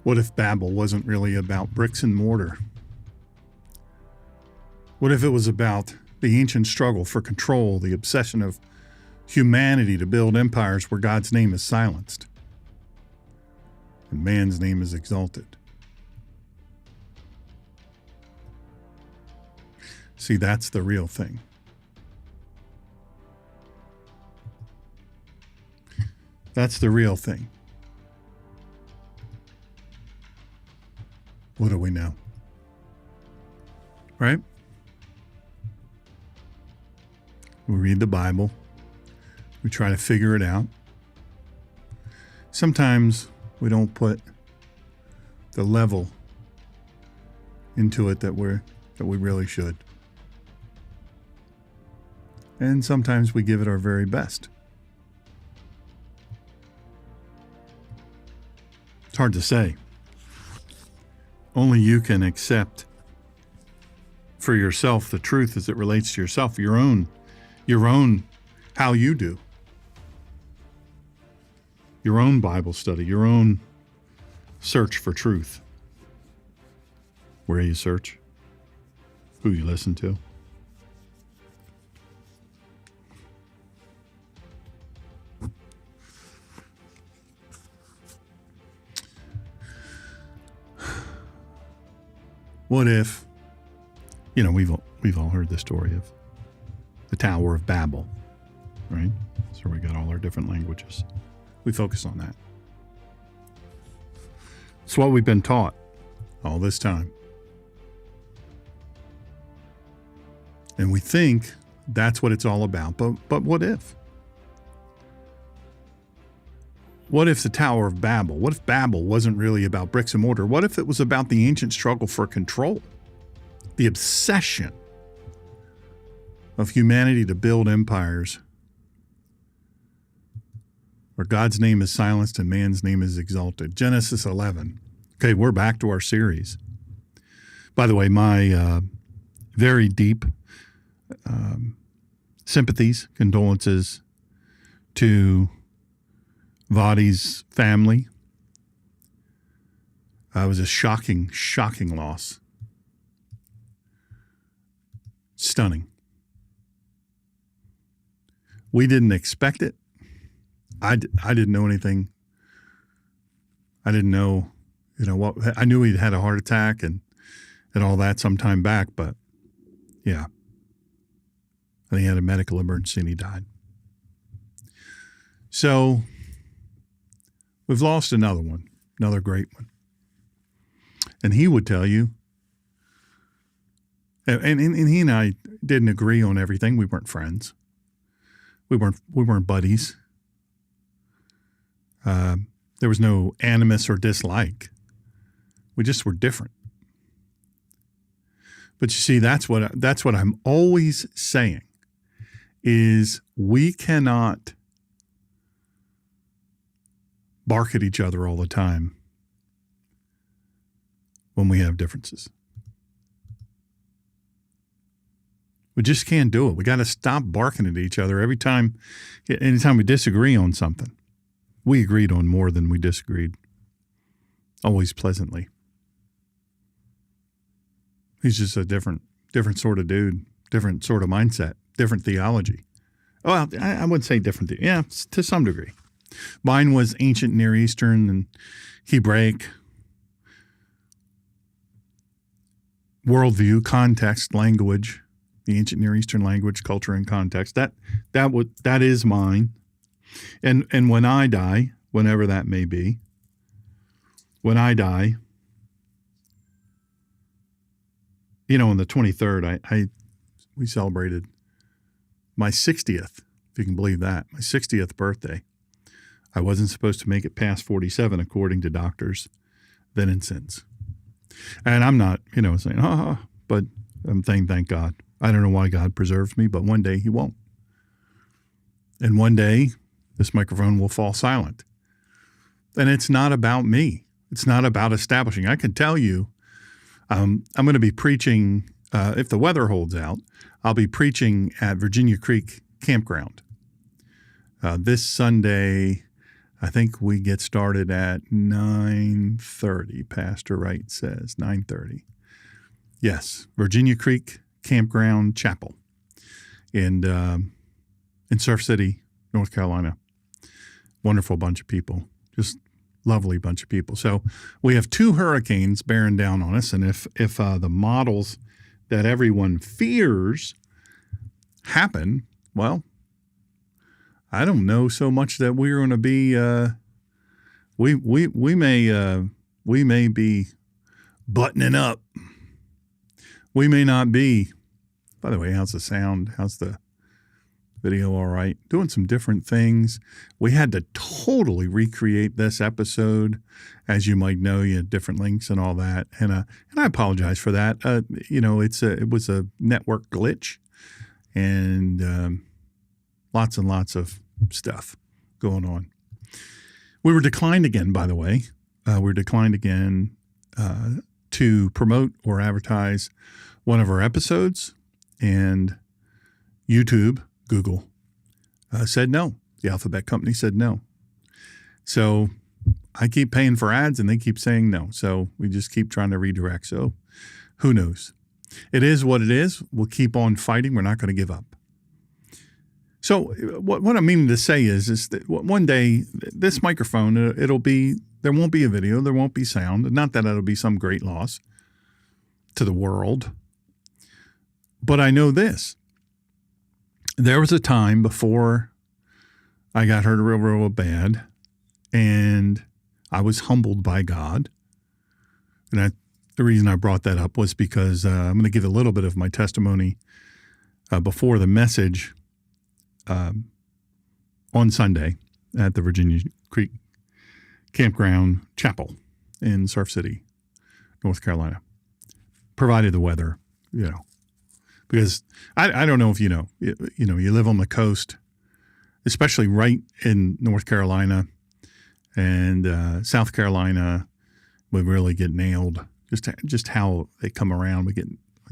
What if Babel wasn't really about bricks and mortar? What if it was about the ancient struggle for control, the obsession of humanity to build empires where God's name is silenced and man's name is exalted? See, that's the real thing. That's the real thing. What do we know? Right? We read the Bible. We try to figure it out. Sometimes we don't put the level into it that we really should. And sometimes we give it our very best. It's hard to say. Only you can accept for yourself the truth as it relates to yourself, your own how you do. Your own Bible study, your own search for truth. Where you search, who you listen to. What if, we've all heard the story of the Tower of Babel, right? That's where we got all our different languages. We focus on that. It's what we've been taught all this time. And we think that's what it's all about. But what if? What if the Tower of Babel? What if Babel wasn't really about bricks and mortar? What if it was about the ancient struggle for control? The obsession of humanity to build empires where God's name is silenced and man's name is exalted. Genesis 11. Okay, we're back to our series. By the way, my very deep sympathies, condolences to Vadi's family. It was a shocking loss. Stunning. We didn't expect it. I didn't know anything. I didn't know, what. I knew he'd had a heart attack and all that some time back, but yeah. And he had a medical emergency and he died. So we've lost another one, another great one. And he would tell you, and he and I didn't agree on everything. We weren't friends. We weren't buddies. There was no animus or dislike. We just were different. But you see, that's what I'm always saying is we cannot bark at each other all the time when we have differences. We just can't do it. We got to stop barking at each other anytime we disagree on something. We agreed on more than we disagreed. Always pleasantly. He's just a different sort of dude, different sort of mindset, different theology. Well, I would say different. Yeah, to some degree. Mine was ancient Near Eastern and Hebraic worldview, context, language, the ancient Near Eastern language, culture, and context. That is mine. And when I die, whenever that may be, when I die, on the 23rd, we celebrated my 60th, if you can believe that, my 60th birthday. I wasn't supposed to make it past 47, according to doctors, then and since. And I'm not, saying, but I'm saying, thank God. I don't know why God preserved me, but one day he won't. And one day this microphone will fall silent. And it's not about me. It's not about establishing. I can tell you, I'm going to be preaching, if the weather holds out, I'll be preaching at Virginia Creek Campground this Sunday, I think we get started at 9:30. Pastor Wright says 9:30. Yes, Virginia Creek Campground Chapel in Surf City, North Carolina. Wonderful bunch of people, just lovely bunch of people. So we have 2 hurricanes bearing down on us, and if the models that everyone fears happen, well, I don't know so much that we're going to be. We may be buttoning up. We may not be. By the way, how's the sound? How's the video? All right. Doing some different things. We had to totally recreate this episode. As you might know, you had different links and all that. And I apologize for that. It was a network glitch, and lots and lots of stuff going on. We were declined again, by the way. We were declined again to promote or advertise one of our episodes, and YouTube, Google, said no. The Alphabet company said no. So I keep paying for ads, and they keep saying no. So we just keep trying to redirect. So who knows? It is what it is. We'll keep on fighting. We're not going to give up. So what I'm meaning to say is that one day this microphone, there won't be a video, there won't be sound. Not that it'll be some great loss to the world. But I know this. There was a time before I got hurt real bad, and I was humbled by God. And the reason I brought that up was because I'm going to give a little bit of my testimony before the message on Sunday at the Virginia Creek Campground Chapel in Surf City, North Carolina, provided the weather, because I don't know if you live on the coast, especially right in North Carolina and South Carolina, we really get nailed. Just how they come around, we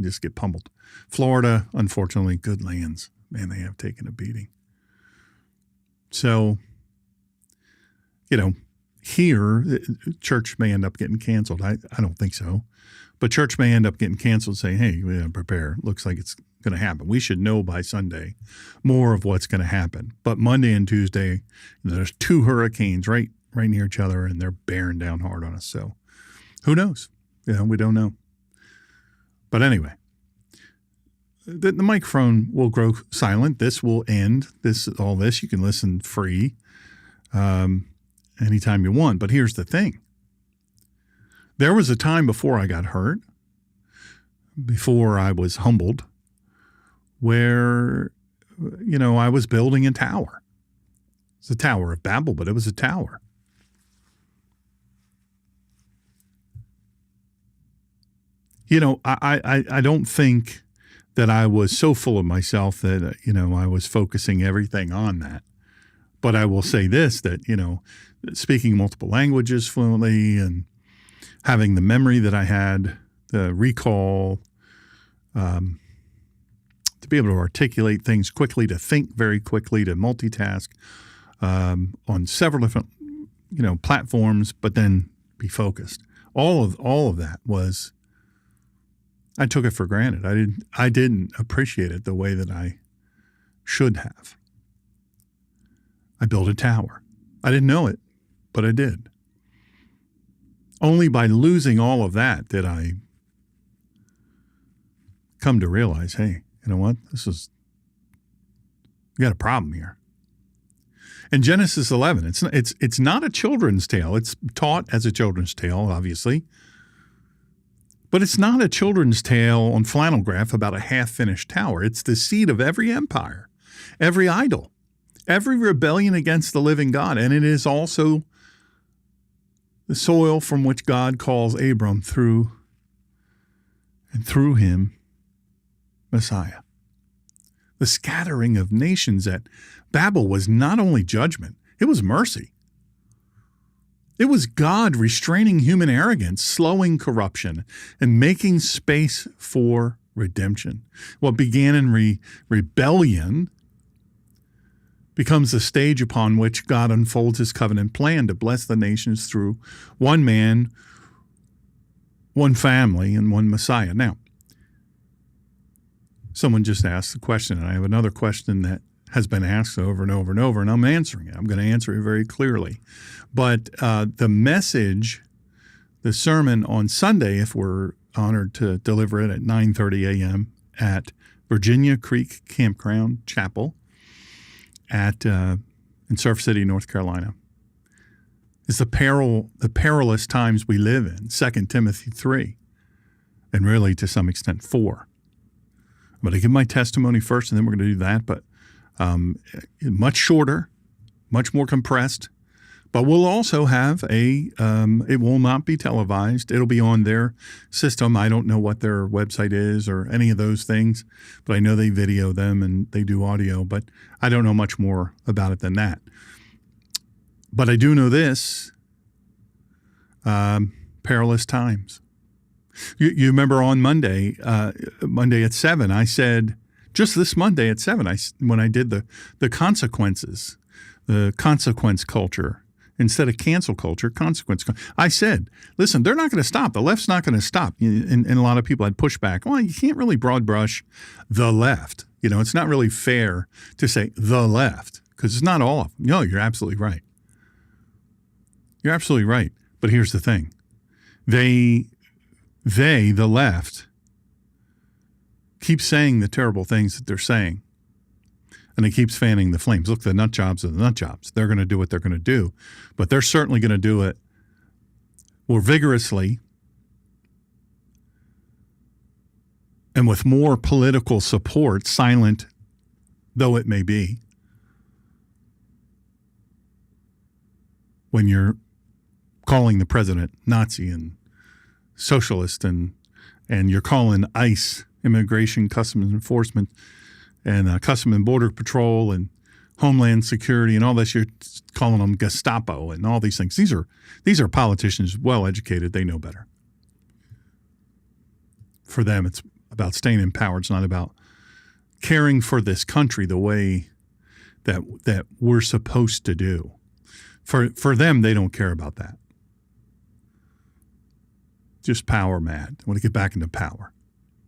just get pummeled. Florida, unfortunately, good lands. Man, they have taken a beating. So, here, church may end up getting canceled. I don't think so. But church may end up getting canceled saying, hey, we gotta prepare. Looks like it's going to happen. We should know by Sunday more of what's going to happen. But Monday and Tuesday, there's 2 hurricanes right near each other, and they're bearing down hard on us. So who knows? We don't know. But anyway. The microphone will grow silent. This will end. All this you can listen free anytime you want. But here's the thing. There was a time before I got hurt, before I was humbled, where, I was building a tower. It's the Tower of Babel, but it was a tower. I don't think that I was so full of myself that, I was focusing everything on that. But I will say this, that, speaking multiple languages fluently and having the memory that I had, the recall, to be able to articulate things quickly, to think very quickly, to multitask on several different, platforms, but then be focused. All of that was, I took it for granted. I didn't appreciate it the way that I should have. I built a tower. I didn't know it, but I did. Only by losing all of that did I come to realize, hey, you know what? We got a problem here. In Genesis 11, it's not a children's tale. It's taught as a children's tale, obviously. But it's not a children's tale on flannel graph about a half-finished tower. It's the seed of every empire, every idol, every rebellion against the living God. And it is also the soil from which God calls Abram through him, Messiah. The scattering of nations at Babel was not only judgment, it was mercy. It was God restraining human arrogance, slowing corruption, and making space for redemption. What began in rebellion becomes the stage upon which God unfolds his covenant plan to bless the nations through one man, one family, and one Messiah. Now, someone just asked the question, and I have another question that has been asked over and over and over, and I'm answering it. I'm going to answer it very clearly. But the message, the sermon on Sunday, if we're honored to deliver it at 9:30 a.m. at Virginia Creek Campground Chapel in Surf City, North Carolina, is the perilous times we live in, 2 Timothy 3, and really to some extent 4. I'm going to give my testimony first, and then we're going to do that, but much shorter, much more compressed. But we'll also have it will not be televised. It'll be on their system. I don't know what their website is or any of those things, but I know they video them and they do audio, but I don't know much more about it than that. But I do know this, perilous times. You remember on Monday at 7, I said, just this Monday at 7, when I did the consequences, the consequence culture, instead of cancel culture, consequence. I said, listen, they're not going to stop. The left's not going to stop. And a lot of people had pushback. Well, you can't really broad brush the left. It's not really fair to say the left because it's not all of them. No, you're absolutely right. You're absolutely right. But here's the thing. The left, keep saying the terrible things that they're saying. And it keeps fanning the flames. Look, the nut jobs are the nut jobs. They're going to do what they're going to do. But they're certainly going to do it more vigorously and with more political support, silent though it may be, when you're calling the president Nazi and socialist and you're calling ICE, Immigration Customs Enforcement, and Custom and Border Patrol and Homeland Security and all this, you're calling them Gestapo and all these things. These are politicians, well educated. They know better. For them, it's about staying in power. It's not about caring for this country the way that we're supposed to do. For them, they don't care about that. Just power mad. They want to get back into power.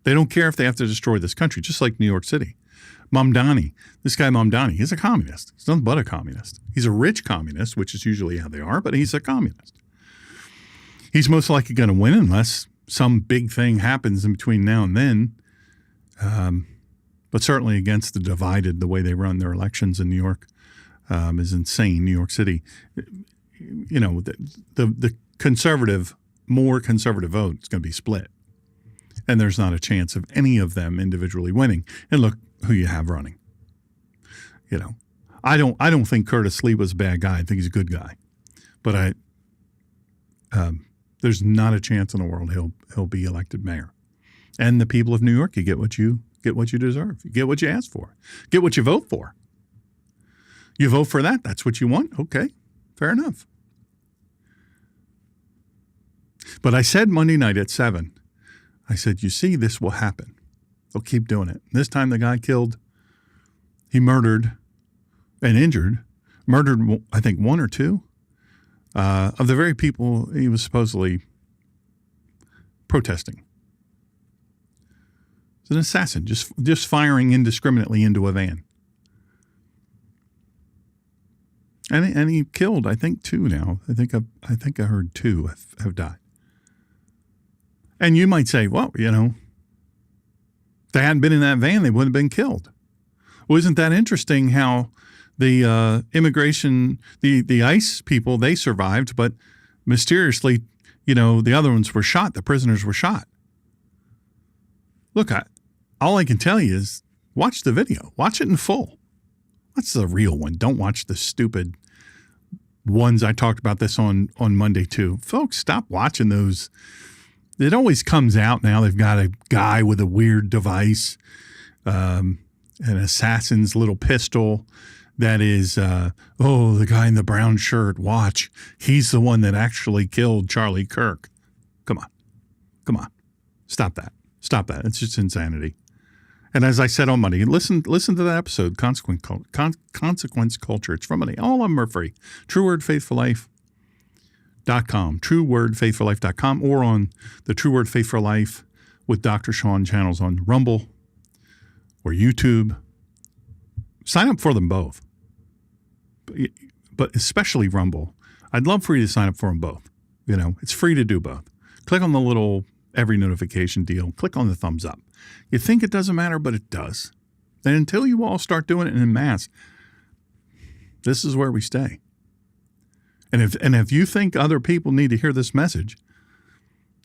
They don't care if they have to destroy this country, just like New York City. Mamdani, this guy Mamdani, he's a communist. He's nothing but a communist. He's a rich communist, which is usually how they are, but he's a communist. He's most likely going to win unless some big thing happens in between now and then. But certainly against the divided, the way they run their elections in New York is insane. New York City, the conservative, more conservative vote is going to be split. And there's not a chance of any of them individually winning. And look who you have running. I don't think Curtis Lee was a bad guy. I think he's a good guy. But there's not a chance in the world he'll be elected mayor. And the people of New York, you get what you deserve. You get what you ask for. Get what you vote for. You vote for that. That's what you want. Okay, fair enough. But I said Monday night at 7, I said, you see, this will happen. They'll keep doing it. This time the guy he murdered and injured, I think 1 or 2 of the very people he was supposedly protesting. It's an assassin, just firing indiscriminately into a van. And he killed, I think, 2 now. I think I heard 2 have died. And you might say, well, if they hadn't been in that van, they wouldn't have been killed. Well, isn't that interesting how the immigration, the ICE people, they survived, but mysteriously, the other ones were shot. The prisoners were shot. Look, all I can tell you is watch the video. Watch it in full. Watch the real one. Don't watch the stupid ones. I talked about this on Monday too. Folks, stop watching those. It always comes out now. They've got a guy with a weird device, an assassin's little pistol that is, the guy in the brown shirt. Watch. He's the one that actually killed Charlie Kirk. Come on. Stop that. It's just insanity. And as I said on Monday, listen to that episode, Consequence Culture. It's from Monday. All of them are free. TrueWordFaithForLife.com, TrueWordFaithForLife.com, or on the True Word Faith for Life with Dr. Shawn channels on Rumble or YouTube. Sign up for them both, but especially Rumble. I'd love for you to sign up for them both. It's free to do both. Click on the little every notification deal. Click on the thumbs up. You think it doesn't matter, but it does. And until you all start doing it en masse, this is where we stay. And if you think other people need to hear this message,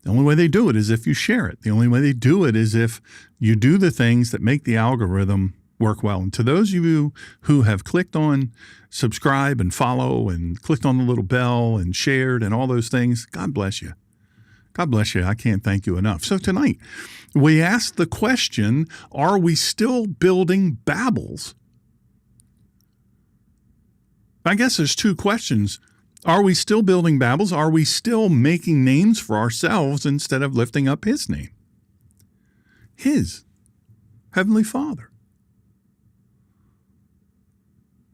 the only way they do it is if you share it. The only way they do it is if you do the things that make the algorithm work well. And to those of you who have clicked on subscribe and follow and clicked on the little bell and shared and all those things, God bless you. God bless you. I can't thank you enough. So tonight, we asked the question, are we still building Babels? I guess there's two questions. Are we still building Babels? Are we still making names for ourselves instead of lifting up his name? His Heavenly Father.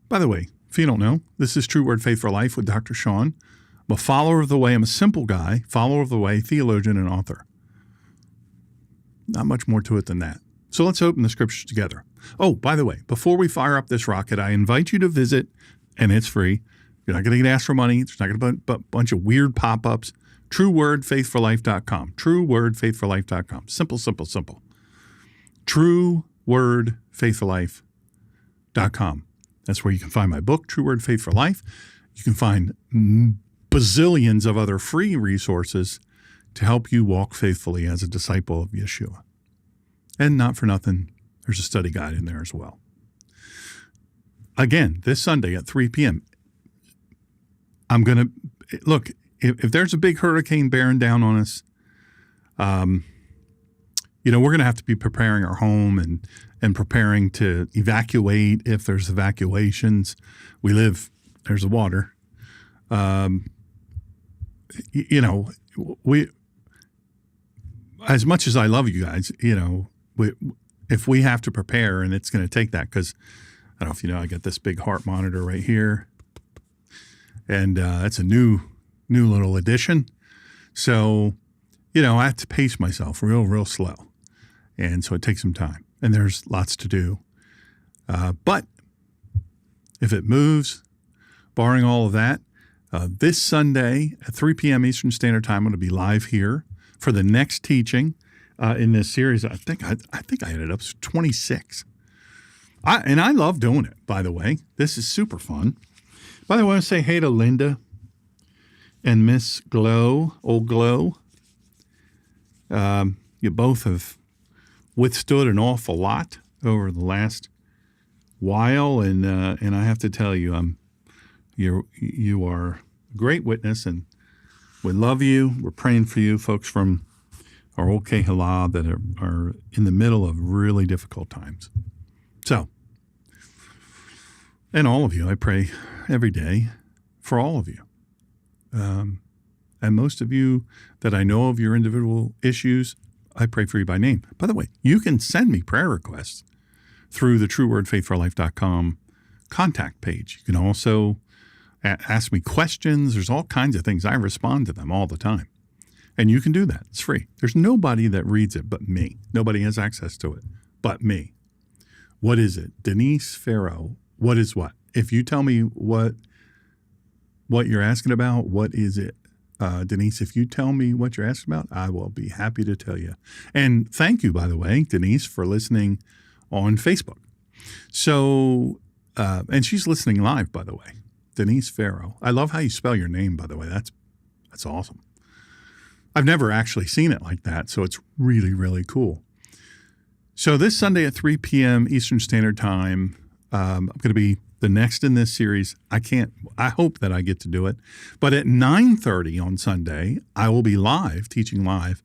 By the way, if you don't know, this is True Word Faith for Life with Dr. Shawn. I'm a follower of the way. I'm a simple guy, follower of the way, theologian, and author. Not much more to it than that. So let's open the scriptures together. Oh, by the way, before we fire up this rocket, I invite you to visit, and it's free. You're not going to get asked for money. There's not going to be a bunch of weird pop-ups. TrueWordFaithForLife.com. TrueWordFaithForLife.com. Simple, simple, simple. TrueWordFaithForLife.com. That's where you can find my book, True Word Faith for Life. You can find bazillions of other free resources to help you walk faithfully as a disciple of Yeshua. And not for nothing, there's a study guide in there as well. Again, this Sunday at 3 p.m., I'm going to, look, if there's a big hurricane bearing down on us, we're going to have to be preparing our home and preparing to evacuate if there's evacuations. There's the water. We, as much as I love you guys, if we have to prepare, and it's going to take that, because I don't know if you know, I got this big heart monitor right here, and it's a new little addition. So, I have to pace myself real slow, and so it takes some time, and there's lots to do. But if it moves, barring all of that, this Sunday at 3 p.m. Eastern Standard Time, I'm going to be live here for the next teaching in this series. I think I ended up 26. I love doing it, by the way. This is super fun. By the way, I want to say hey to Linda and Miss Glow, old Glow. You both have withstood an awful lot over the last while, and I have to tell you, you are a great witness, and we love you. We're praying for you, folks from our old Kehala that are in the middle of really difficult times. So, and all of you, I pray every day for all of you. And most of you that I know of your individual issues, I pray for you by name. By the way, you can send me prayer requests through the TrueWordFaithForLife.com contact page. You can also ask me questions. There's all kinds of things. I respond to them all the time. And you can do that. It's free. There's nobody that reads it but me. Nobody has access to it but me. What is it? Denise Farrow. What is what? If you tell me what you're asking about, what is it? Denise, if you tell me what you're asking about, I will be happy to tell you. And thank you, by the way, Denise, for listening on Facebook. So, and she's listening live, by the way. Denise Farrow. I love how you spell your name, by the way. That's awesome. I've never actually seen it like that, so it's really, really cool. So this Sunday at 3 p.m. Eastern Standard Time, I'm going to be the next in this series. I hope that I get to do it. But at 9:30 on Sunday, I will be teaching live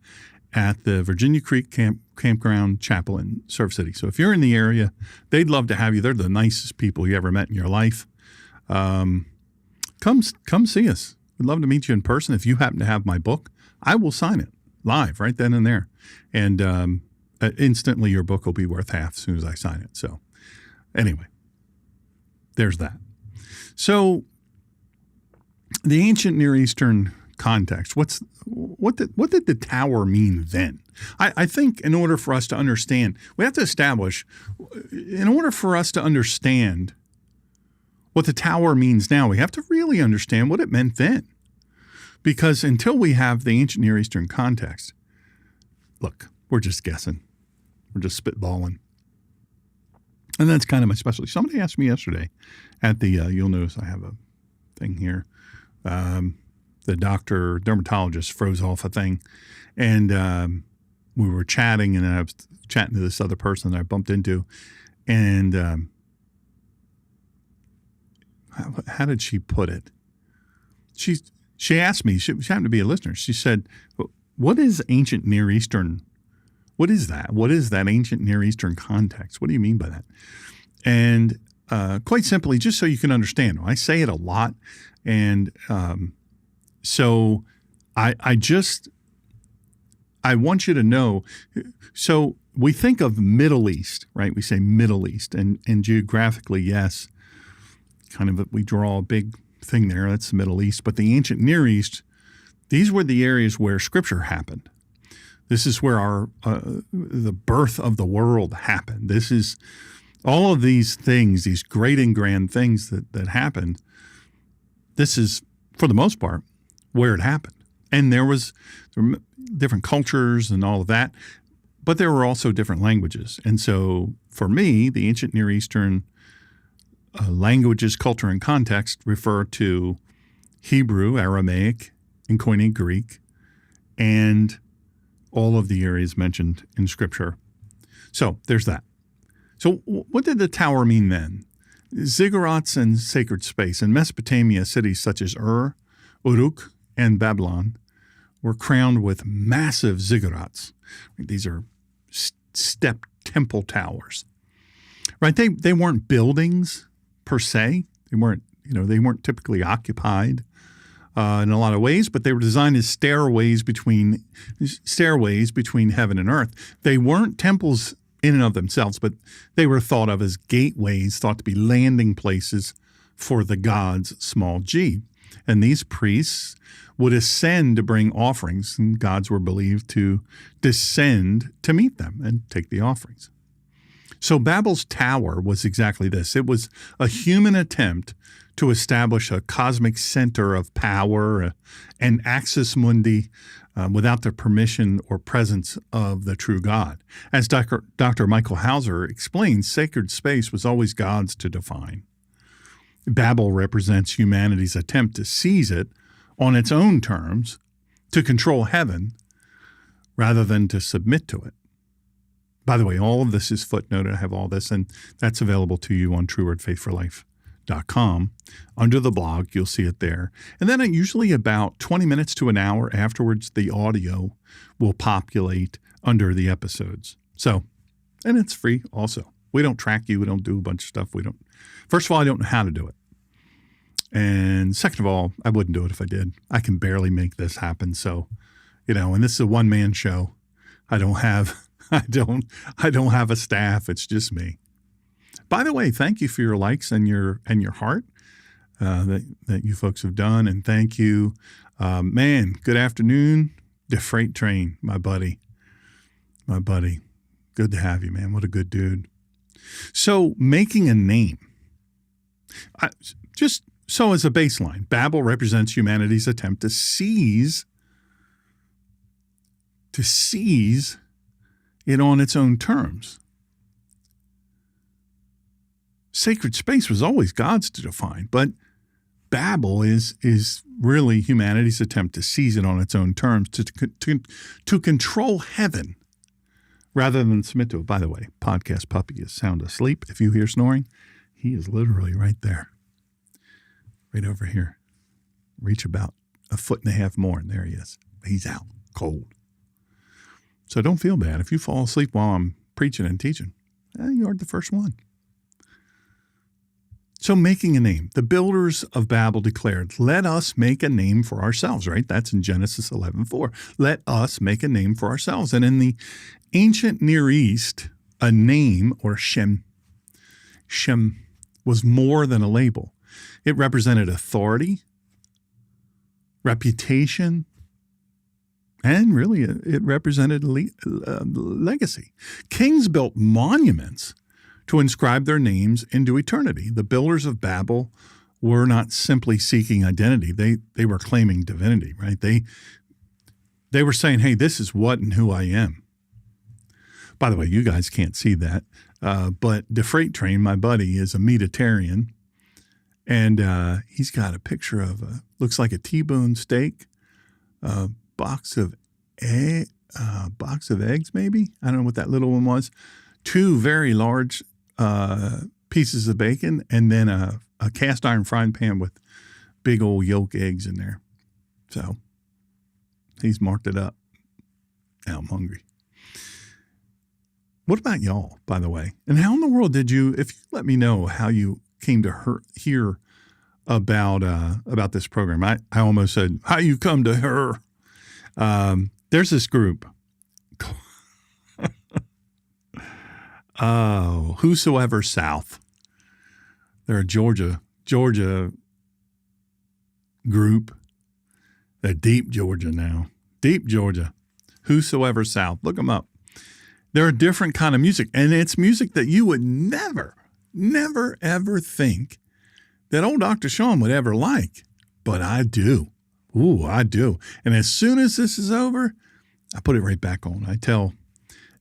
at the Virginia Creek Campground Chapel in Surf City. So if you're in the area, they'd love to have you. They're the nicest people you ever met in your life. Come see us. We'd love to meet you in person. If you happen to have my book, I will sign it live right then and there. And instantly your book will be worth half as soon as I sign it. So anyway, there's that. So the ancient Near Eastern context, what did the tower mean then? I think in order for us to understand, we have to establish, in order for us to understand what the tower means now, we have to really understand what it meant then. Because until we have the ancient Near Eastern context, look, we're just guessing. We're just spitballing. And that's kind of my specialty. Somebody asked me yesterday at the, you'll notice I have a thing here. The dermatologist froze off a thing. And we were chatting, and I was chatting to this other person that I bumped into. And how did she put it? She asked me, she happened to be a listener. She said, what is ancient Near Eastern? What is that? What is that ancient Near Eastern context? What do you mean by that? And quite simply, just so you can understand, I say it a lot. And so I want you to know. So we think of Middle East, right? We say Middle East, and geographically, yes, kind of we draw a big thing there. That's the Middle East. But the ancient Near East, these were the areas where Scripture happened. This is where the birth of the world happened. This is all of these things, these great and grand things that happened. This is, for the most part, where it happened. And there were different cultures and all of that, but there were also different languages. And so for me, the ancient Near Eastern languages, culture, and context refer to Hebrew, Aramaic, and Koine Greek, and all of the areas mentioned in Scripture. So there's that. So what did the tower mean then? Ziggurats and sacred space. In Mesopotamia, cities such as Ur, Uruk, and Babylon were crowned with massive ziggurats. These are step temple towers. Right? They weren't buildings per se. They weren't typically occupied in a lot of ways, but they were designed as stairways between heaven and earth. They weren't temples in and of themselves, but they were thought of as gateways, thought to be landing places for the gods, small g. And these priests would ascend to bring offerings, and gods were believed to descend to meet them and take the offerings. So Babel's tower was exactly this. It was a human attempt to establish a cosmic center of power, an axis mundi, without the permission or presence of the true God. As Dr. Michael Heiser explains, sacred space was always God's to define. Babel represents humanity's attempt to seize it on its own terms, to control heaven, rather than to submit to it. By the way, all of this is footnoted. I have all this, and that's available to you on truewordfaithforlife.com. Under the blog, you'll see it there. And then usually about 20 minutes to an hour afterwards, the audio will populate under the episodes. So, and it's free also. We don't track you. We don't do a bunch of stuff. First of all, I don't know how to do it. And second of all, I wouldn't do it if I did. I can barely make this happen. So, and this is a one-man show. I don't have a staff. It's just me. By the way, thank you for your likes and your heart that you folks have done, and thank you, man. Good afternoon, the freight train, my buddy. Good to have you, man. What a good dude. So, making a name. Just so as a baseline, Babel represents humanity's attempt to seize it on its own terms. Sacred space was always God's to define, but Babel is really humanity's attempt to seize it on its own terms, to control heaven rather than submit to it. By the way, podcast puppy is sound asleep. If you hear snoring, he is literally right there, right over here. Reach about a foot and a half more, and there he is. He's out, cold. So don't feel bad. If you fall asleep while I'm preaching and teaching, you aren't the first one. So making a name. The builders of Babel declared, let us make a name for ourselves, right? That's in Genesis 11:4. Let us make a name for ourselves. And in the ancient Near East, a name, or Shem, was more than a label. It represented authority, reputation, and really it represented legacy. Kings built monuments to inscribe their names into eternity. The builders of Babel were not simply seeking identity. They were claiming divinity, right? They were saying, hey, this is what and who I am. By the way, you guys can't see that, but the freight train, my buddy, is a meatitarian, and he's got a picture of looks like a T-bone steak, a box of eggs, maybe. I don't know what that little one was. 2 very large pieces of bacon, and then a cast iron frying pan with big old yolk eggs in there. So he's marked it up. Now I'm hungry. What about y'all, by the way? And how in the world did you, if you let me know how you came to hear about this program. I almost said, how you come to her. There's this group. Oh, Whosoever South. They're a Georgia group. They're deep Georgia now. Deep Georgia. Whosoever South. Look them up. They're a different kind of music, and it's music that you would never, ever think that old Dr. Shawn would ever like. But I do. Ooh, I do. And as soon as this is over, I put it right back on. I tell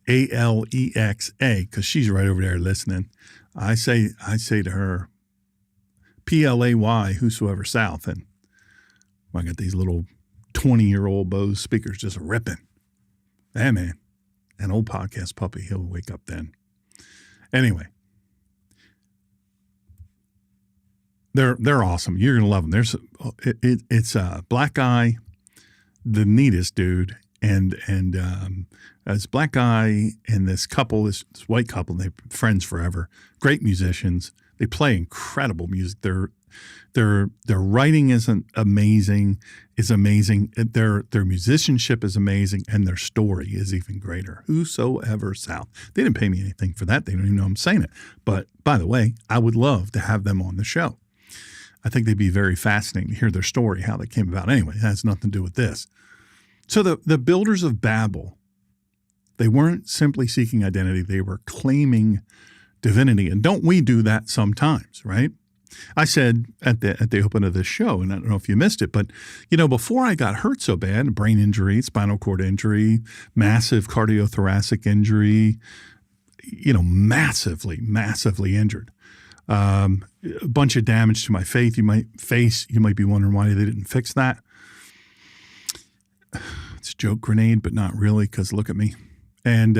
Alexa, because she's right over there listening. I say to her, Play, Whosoever South. And I got these little 20-year-old Bose speakers just ripping. Hey, man. An old podcast puppy, he'll wake up then. Anyway, they're awesome. You're gonna love them. It's a black guy, the neatest dude, and this black guy and this couple, this white couple, they're friends forever. Great musicians. They play incredible music. Their writing is amazing. Their musicianship is amazing, and their story is even greater. Whosoever South. They didn't pay me anything for that. They don't even know I'm saying it. But by the way, I would love to have them on the show. I think they'd be very fascinating to hear their story, how they came about. Anyway, it has nothing to do with this. So the builders of Babel, they weren't simply seeking identity. They were claiming divinity. And don't we do that sometimes, right? I said at the open of this show, and I don't know if you missed it, but, before I got hurt so bad, brain injury, spinal cord injury, massive cardiothoracic injury, massively injured. A bunch of damage to my face. You might be wondering why they didn't fix that. It's a joke grenade, but not really, because look at me. And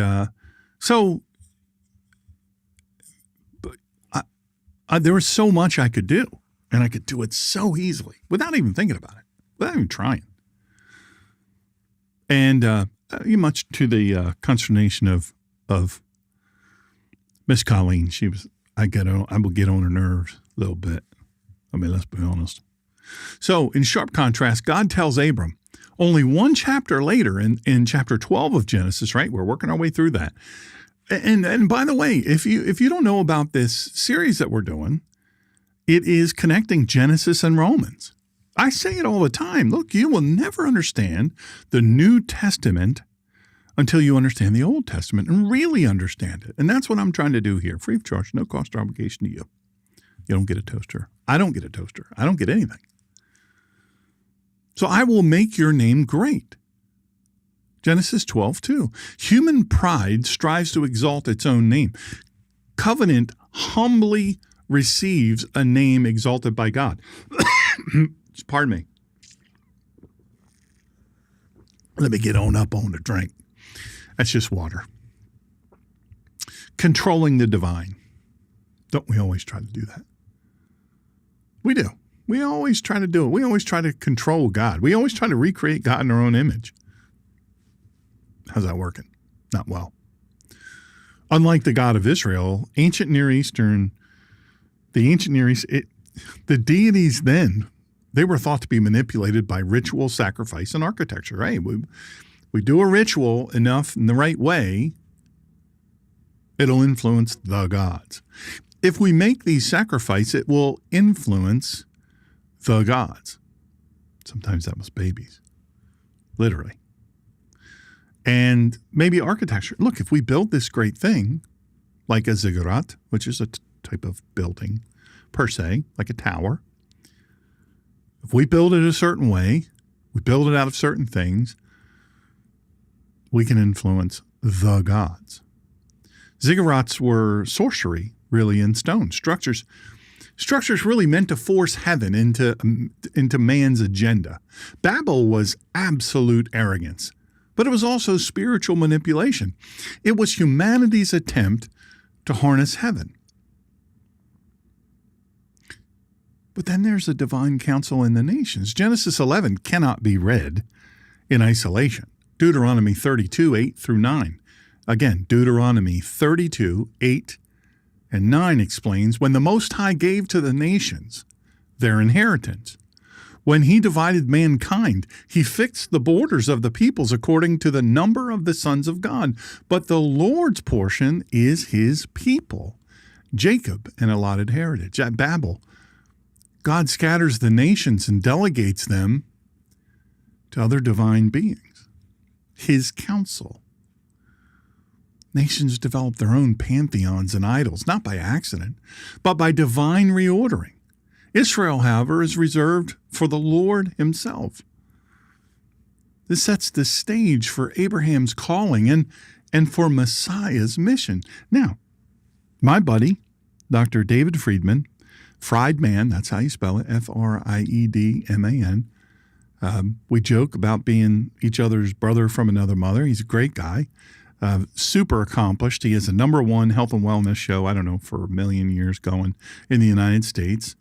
there was so much I could do, and I could do it so easily without even thinking about it, without even trying. And much to the consternation of Miss Colleen, I will get on her nerves a little bit. I mean, let's be honest. So in sharp contrast, God tells Abram only one chapter later in chapter 12 of Genesis, right? We're working our way through that. And by the way, if you don't know about this series that we're doing, it is connecting Genesis and Romans. I say it all the time. Look, you will never understand the New Testament until you understand the Old Testament and really understand it. And that's what I'm trying to do here. Free of charge, no cost or obligation to you. You don't get a toaster. I don't get a toaster. I don't get anything. So I will make your name great. Genesis 12:2. Human pride strives to exalt its own name. Covenant humbly receives a name exalted by God. Pardon me. Let me get on up on the drink. That's just water. Controlling the divine. Don't we always try to do that? We do. We always try to do it. We always try to control God. We always try to recreate God in our own image. How's that working? Not well. Unlike the God of Israel, the ancient Near East, the deities then, they were thought to be manipulated by ritual, sacrifice, and architecture. Hey, we do a ritual enough in the right way, It'll influence the gods. If we make these sacrifices, it will influence the gods. Sometimes that was babies, literally. And maybe architecture. Look, if we build this great thing, like a ziggurat, which is a type of building per se, like a tower, if we build it a certain way, we build it out of certain things, we can influence the gods. Ziggurats were sorcery, really, in stone. Structures really meant to force heaven into man's agenda. Babel was absolute arrogance, but it was also spiritual manipulation. It was humanity's attempt to harness heaven. But then there's a divine council in the nations. Genesis 11 cannot be read in isolation. Deuteronomy 32, 8 through 9. Again, Deuteronomy 32, 8 and 9 explains, when the Most High gave to the nations their inheritance, when he divided mankind, he fixed the borders of the peoples according to the number of the sons of God. But the Lord's portion is his people, Jacob, an allotted heritage. At Babel, God scatters the nations and delegates them to other divine beings, his council. Nations develop their own pantheons and idols, not by accident, but by divine reordering. Israel, however, is reserved for the Lord himself. This sets the stage for Abraham's calling and for Messiah's mission. Now, my buddy, Dr. David Friedman, Friedman, that's how you spell it, Friedman. We joke about being each other's brother from another mother. He's a great guy. Super accomplished. He has a #1 health and wellness show, I don't know, for a million years going in the United States,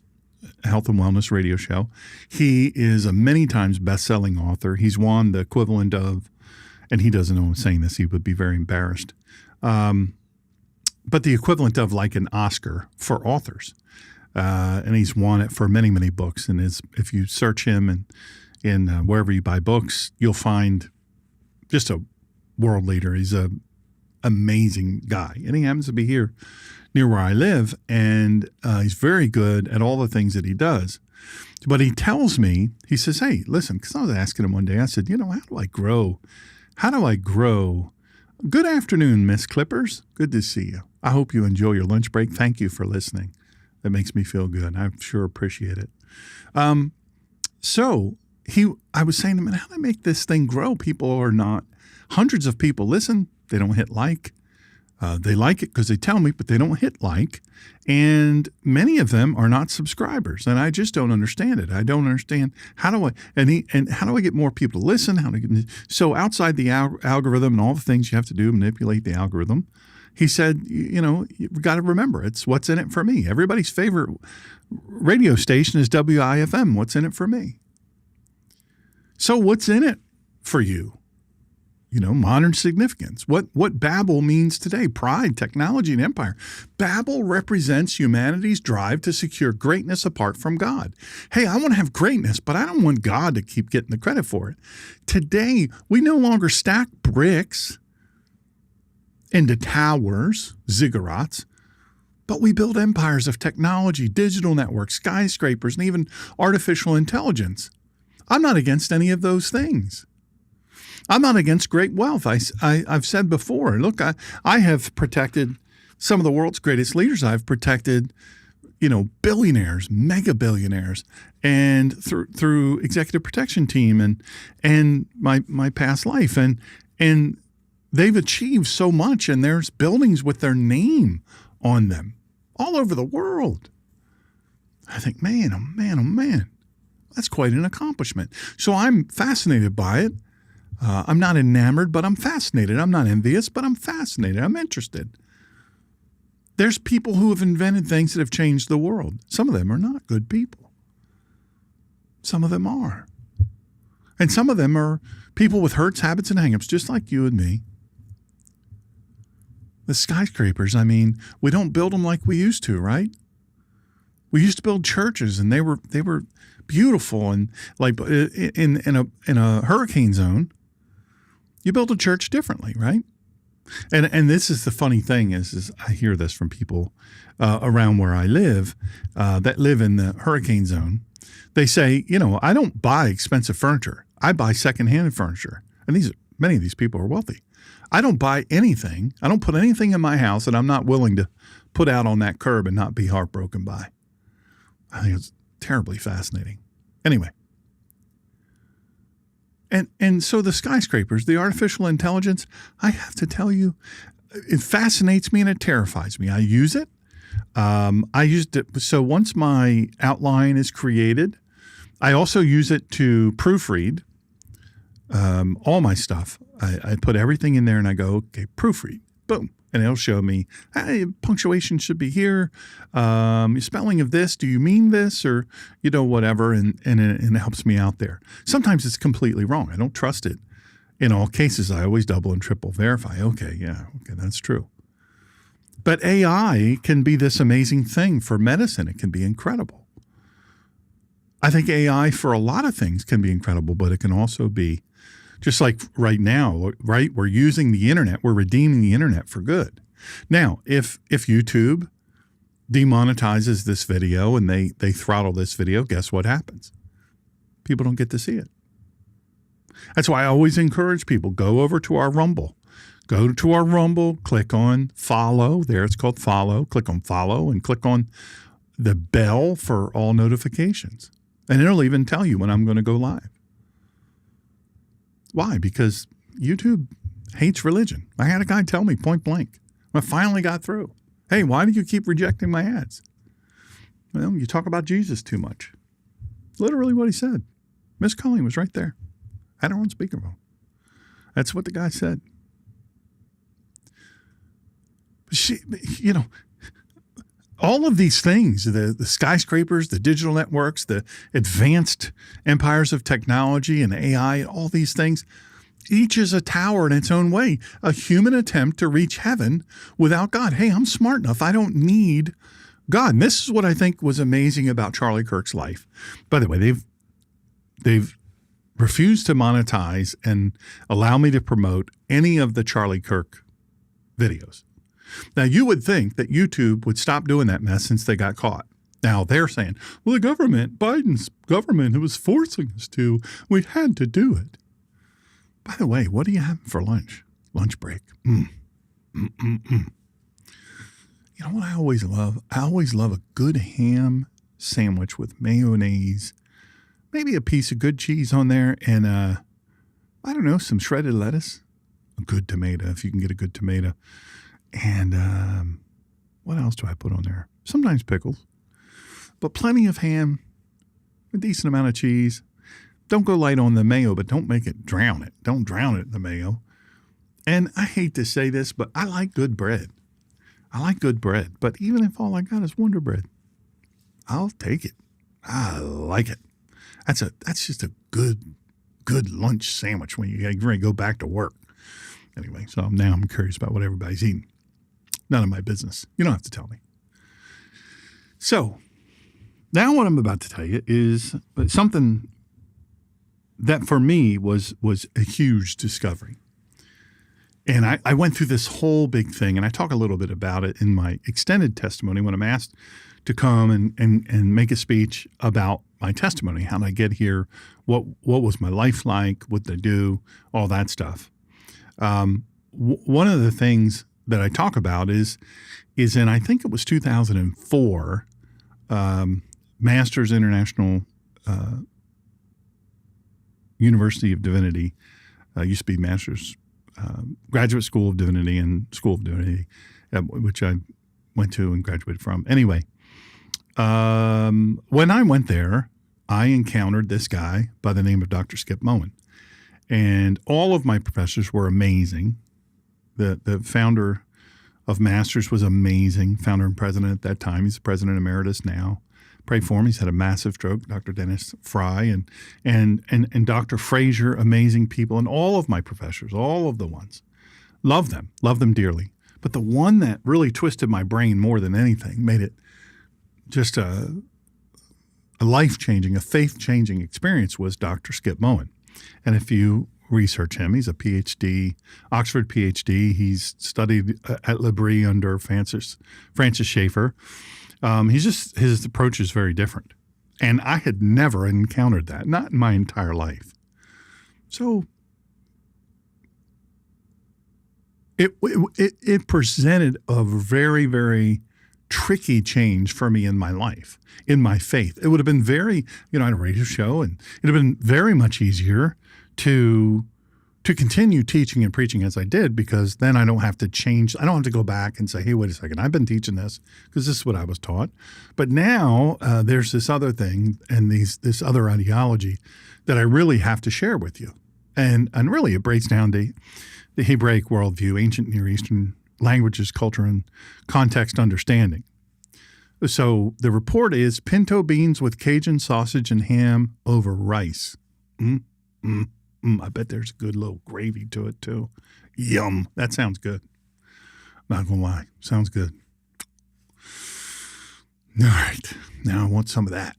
a health and wellness radio show. He is a many times best-selling author. He's won the equivalent of, and he doesn't know I'm saying this, he would be very embarrassed, but the equivalent of like an Oscar for authors. And he's won it for many, many books. And if you search him in wherever you buy books, you'll find just a world leader. He's an amazing guy. And he happens to be here near where I live. And he's very good at all the things that he does. But he tells me, he says, hey, listen, because I was asking him one day, I said, how do I grow? How do I grow? Good afternoon, Miss Clippers. Good to see you. I hope you enjoy your lunch break. Thank you for listening. That makes me feel good. I sure appreciate it. So I was saying to him, how do I make this thing grow? People are not, hundreds of people listen. They don't hit like. They like it because they tell me, but they don't hit like. And many of them are not subscribers. And I just don't understand it. I don't understand how do I get more people to listen? So outside the algorithm and all the things you have to do to manipulate the algorithm, he said, you've got to remember, it's what's in it for me. Everybody's favorite radio station is WIFM. What's in it for me? So what's in it for you? Modern significance. What Babel means today, pride, technology, and empire. Babel represents humanity's drive to secure greatness apart from God. Hey, I want to have greatness, but I don't want God to keep getting the credit for it. Today, we no longer stack bricks into towers, ziggurats, but we build empires of technology, digital networks, skyscrapers, and even artificial intelligence. I'm not against any of those things. I'm not against great wealth. I've said before, look, I have protected some of the world's greatest leaders. I've protected, billionaires, mega billionaires, and through executive protection team and my past life. And they've achieved so much, and there's buildings with their name on them all over the world. I think, man, oh man, that's quite an accomplishment. So I'm fascinated by it. I'm not enamored, but I'm fascinated. I'm not envious, but I'm fascinated. I'm interested. There's people who have invented things that have changed the world. Some of them are not good people. Some of them are. And some of them are people with hurts, habits, and hang-ups, just like you and me. The skyscrapers, we don't build them like we used to, right? We used to build churches, and they were beautiful, and like in a hurricane zone, you build a church differently, right? And this is the funny thing is I hear this from people around where I live that live in the hurricane zone. They say, I don't buy expensive furniture. I buy secondhand furniture. And many of these people are wealthy. I don't buy anything. I don't put anything in my house that I'm not willing to put out on that curb and not be heartbroken by. I think it's terribly fascinating. Anyway. And so the skyscrapers, the artificial intelligence, I have to tell you, it fascinates me and it terrifies me. I use it. I used it. So once my outline is created, I also use it to proofread all my stuff. I put everything in there and I go, okay, proofread, boom. And it'll show me, hey, punctuation should be here. Spelling of this, do you mean this? Or, whatever. And it helps me out there. Sometimes it's completely wrong. I don't trust it. In all cases, I always double and triple verify. Okay, that's true. But AI can be this amazing thing for medicine. It can be incredible. I think AI for a lot of things can be incredible, but it can also be just like right now, right? We're using the internet. We're redeeming the internet for good. Now, if YouTube demonetizes this video and they throttle this video, guess what happens? People don't get to see it. That's why I always encourage people, go over to our Rumble. Go to our Rumble, click on follow. There it's called follow. Click on follow and click on the bell for all notifications. And it'll even tell you when I'm going to go live. Why? Because YouTube hates religion. I had a guy tell me point blank. I finally got through. Hey, why do you keep rejecting my ads? Well, you talk about Jesus too much. Literally what he said. Miss Colleen was right there. Had her on speakerphone. That's what the guy said. All of these things, the skyscrapers, the digital networks, the advanced empires of technology and AI, all these things, each is a tower in its own way, a human attempt to reach heaven without God. Hey, I'm smart enough. I don't need God. And this is what I think was amazing about Charlie Kirk's life. By the way, they've refused to monetize and allow me to promote any of the Charlie Kirk videos. Now, you would think that YouTube would stop doing that mess since they got caught. Now, they're saying, well, the government, Biden's government, who was forcing us to, we had to do it. By the way, what are you having for lunch? Lunch break. You know what I always love? I always love a good ham sandwich with mayonnaise, maybe a piece of good cheese on there, and, some shredded lettuce, a good tomato, if you can get a good tomato. And what else do I put on there? Sometimes pickles, but plenty of ham, a decent amount of cheese. Don't go light on the mayo, but don't make it drown it. Don't drown it in the mayo. And I hate to say this, but I like good bread. But even if all I got is Wonder Bread, I'll take it. I like it. That's just a good lunch sandwich when you ready to go back to work. Anyway, so now I'm curious about what everybody's eating. None of my business. You don't have to tell me. So now what I'm about to tell you is something that for me was a huge discovery. And I went through this whole big thing, and I talk a little bit about it in my extended testimony when I'm asked to come and make a speech about my testimony. How did I get here? What was my life like? What did I do? All that stuff. One of the things that I talk about is in, I think it was 2004, Masters International University of Divinity, used to be Masters Graduate School of Divinity and School of Divinity, which I went to and graduated from. Anyway, when I went there, I encountered this guy by the name of Dr. Skip Moen. And all of my professors were amazing. The founder of Masters was amazing, founder and president at that time. He's the president emeritus now. Pray for him. He's had a massive stroke, Dr. Dennis Fry and Dr. Frazier, amazing people. And all of my professors, all of the ones, love them dearly. But the one that really twisted my brain more than anything, made it just a life-changing, a faith-changing experience was Dr. Skip Moen. And if you research him. He's a PhD, Oxford PhD. He's studied at L'Abri under Francis Schaeffer. His approach is very different. And I had never encountered that, not in my entire life. So it presented a very, very tricky change for me in my life, in my faith. It would have been very, I had a radio show, and it would have been very much easier to continue teaching and preaching as I did, because then I don't have to change. I don't have to go back and say, hey, wait a second, I've been teaching this because this is what I was taught. But now there's this other thing and this other ideology that I really have to share with you. And really it breaks down to the Hebraic worldview, ancient Near Eastern languages, culture, and context understanding. So the report is pinto beans with Cajun sausage and ham over rice. I bet there's a good little gravy to it too. Yum. That sounds good. Not gonna lie. Sounds good. All right. Now I want some of that.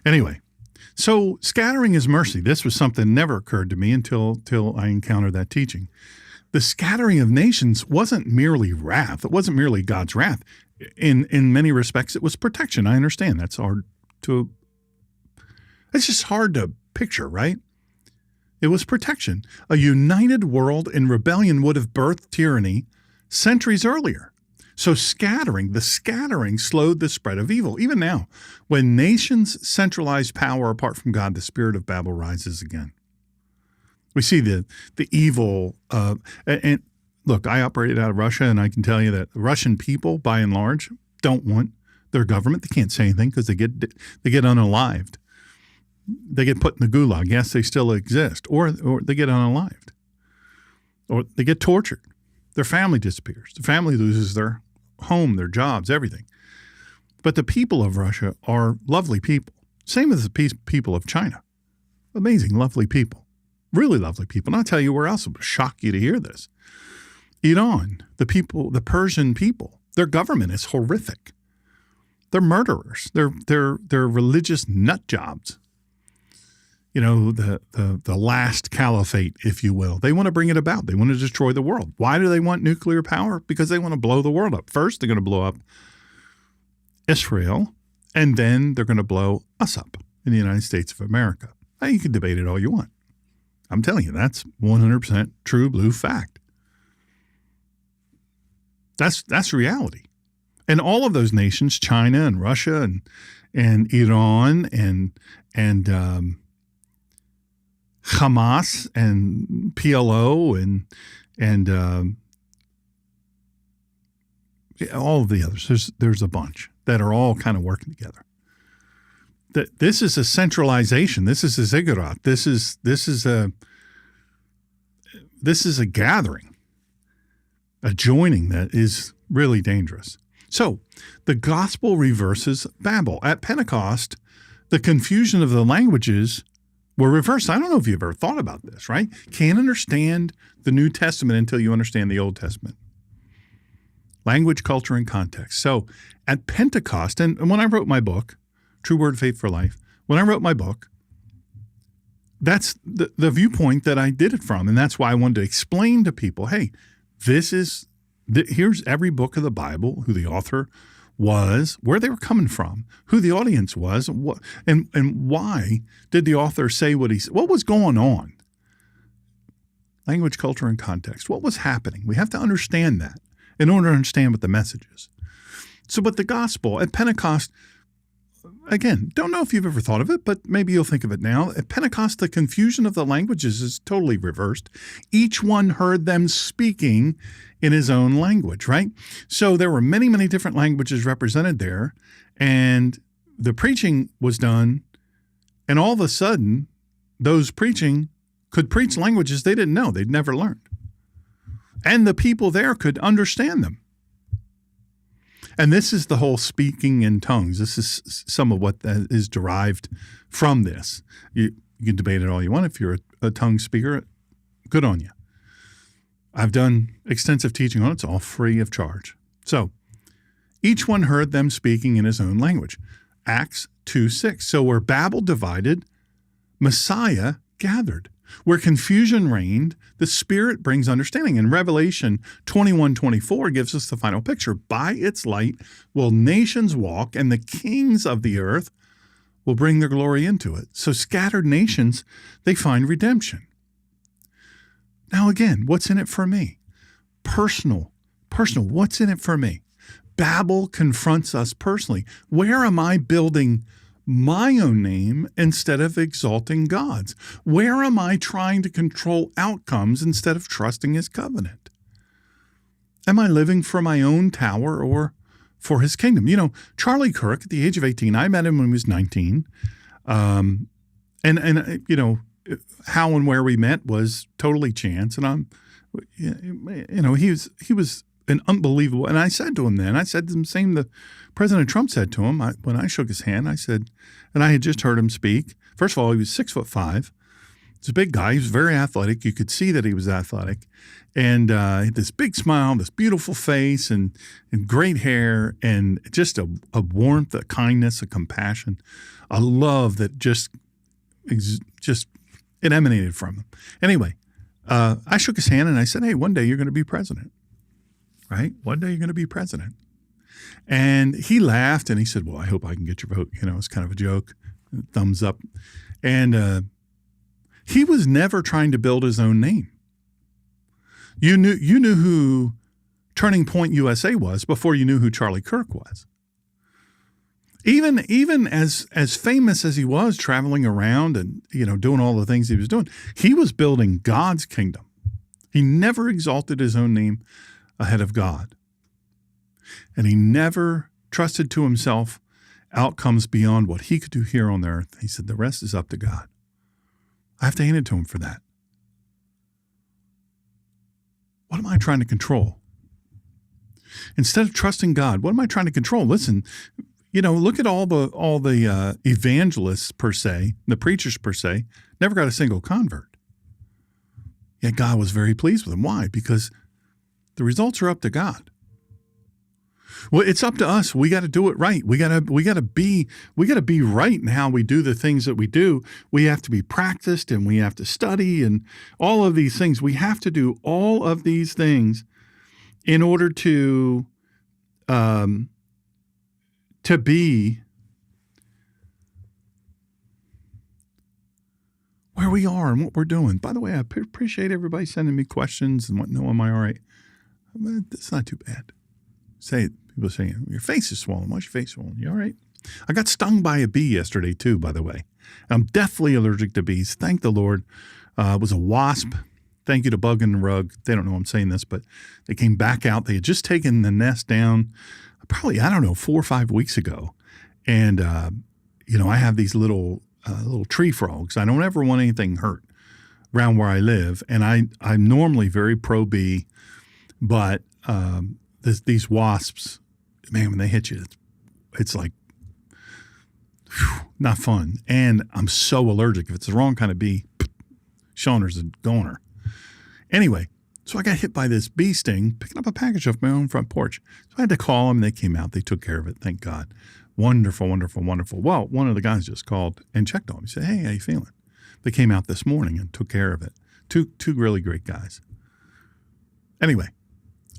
Anyway, so scattering is mercy. This was something that never occurred to me until I encountered that teaching. The scattering of nations wasn't merely wrath. It wasn't merely God's wrath. In many respects, it was protection. I understand. It's just hard to picture, right? It was protection. A united world in rebellion would have birthed tyranny centuries earlier. So the scattering slowed the spread of evil. Even now, when nations centralize power apart from God, the spirit of Babel rises again. We see the evil. And look, I operated out of Russia, and I can tell you that the Russian people, by and large, don't want their government. They can't say anything because they get unalived. They get put in the gulag. Yes, they still exist. Or they get unalived. Or they get tortured. Their family disappears. The family loses their home, their jobs, everything. But the people of Russia are lovely people. Same as the people of China. Amazing, lovely people. Really lovely people. And I'll tell you where else it will shock you to hear this. Iran, the Persian people, their government is horrific. They're murderers. They're religious nut jobs. The last caliphate, if you will. They want to bring it about. They want to destroy the world. Why do they want nuclear power? Because they want to blow the world up. First, they're going to blow up Israel, and then they're going to blow us up in the United States of America. Now, you can debate it all you want. I'm telling you, that's 100% true blue fact. That's reality. And all of those nations, China and Russia and Iran and Hamas and PLO and all of the others. There's a bunch that are all kind of working together. This is a centralization. This is a ziggurat. This is a gathering, a joining that is really dangerous. So the gospel reverses Babel. At Pentecost, the confusion of the languages were reversed. I don't know if you've ever thought about this, right? Can't understand the New Testament until you understand the Old Testament. Language, culture, and context. So at Pentecost, and when I wrote my book, True Word Faith for Life, when I wrote my book, that's the viewpoint that I did it from. And that's why I wanted to explain to people, hey, here's every book of the Bible, who the author was, where they were coming from, who the audience was, and why did the author say what was going on. Language, culture, and context. What was happening? We have to understand that in order to understand what the message is. So, but the gospel at Pentecost, again, don't know if you've ever thought of it, but maybe you'll think of it now. At Pentecost, the confusion of the languages is totally reversed. Each one heard them speaking in his own language, right? So there were many, many different languages represented there, and the preaching was done, and all of a sudden, those preaching could preach languages they didn't know, they'd never learned. And the people there could understand them. And this is the whole speaking in tongues. This is some of what is derived from this. You can debate it all you want. If you're a tongue speaker, good on you. I've done extensive teaching on it. It's all free of charge. So each one heard them speaking in his own language. Acts 2:6. So where Babel divided, Messiah gathered. Where confusion reigned, the Spirit brings understanding. And Revelation 21:24 gives us the final picture. By its light will nations walk, and the kings of the earth will bring their glory into it. So scattered nations, they find redemption. Now again, what's in it for me? Personal, what's in it for me? Babel confronts us personally. Where am I building my own name instead of exalting God's? Where am I trying to control outcomes instead of trusting his covenant? Am I living for my own tower or for his kingdom? You know, Charlie Kirk, at the age of 18, I met him when he was 19. And you know, how and where we met was totally chance. And he was an unbelievable. And I said to him then, I said the same that President Trump said to him when I shook his hand. I said, and I had just heard him speak. First of all, he was 6'5". He's a big guy. He was very athletic. You could see that he was athletic. And he had this big smile, this beautiful face, and great hair, and just a warmth, a kindness, a compassion, a love that just it emanated from him. Anyway, I shook his hand and I said, hey, one day you're going to be president. Right? One day you're going to be president. And he laughed and he said, well, I hope I can get your vote. You know, it's kind of a joke, thumbs up. And he was never trying to build his own name. You knew who Turning Point USA was before you knew who Charlie Kirk was. Even as famous as he was, traveling around and, you know, doing all the things he was doing, he was building God's kingdom. He never exalted his own name ahead of God. And he never trusted to himself outcomes beyond what he could do here on the earth. He said, the rest is up to God. I have to hand it to him for that. What am I trying to control? Instead of trusting God, what am I trying to control? Listen, you know, look at all the evangelists per se, the preachers per se, never got a single convert. Yet God was very pleased with them. Why? Because the results are up to God. Well, it's up to us. We got to do it right. We got to be right in how we do the things that we do. We have to be practiced and we have to study and all of these things. We have to do all of these things in order to be where we are and what we're doing. By the way, I appreciate everybody sending me questions and wanting to know, am I all right? It's not too bad. People saying, your face is swollen. Why's your face swollen? You all right? I got stung by a bee yesterday too, by the way. I'm deathly allergic to bees. Thank the Lord. It was a wasp. Thank you to Bug in the Rug. They don't know I'm saying this, but they came back out. They had just taken the nest down probably, 4 or 5 weeks ago. And, I have these little tree frogs. I don't ever want anything hurt around where I live. And I'm normally very pro-bee, but these wasps, man, when they hit you, it's like, not fun. And I'm so allergic. If it's the wrong kind of bee, Shawner's a goner. Anyway, so I got hit by this bee sting, picking up a package off my own front porch. So I had to call them. They came out. They took care of it. Thank God. Wonderful, wonderful, wonderful. Well, one of the guys just called and checked on me. He said, hey, how you feeling? They came out this morning and took care of it. Two really great guys. Anyway,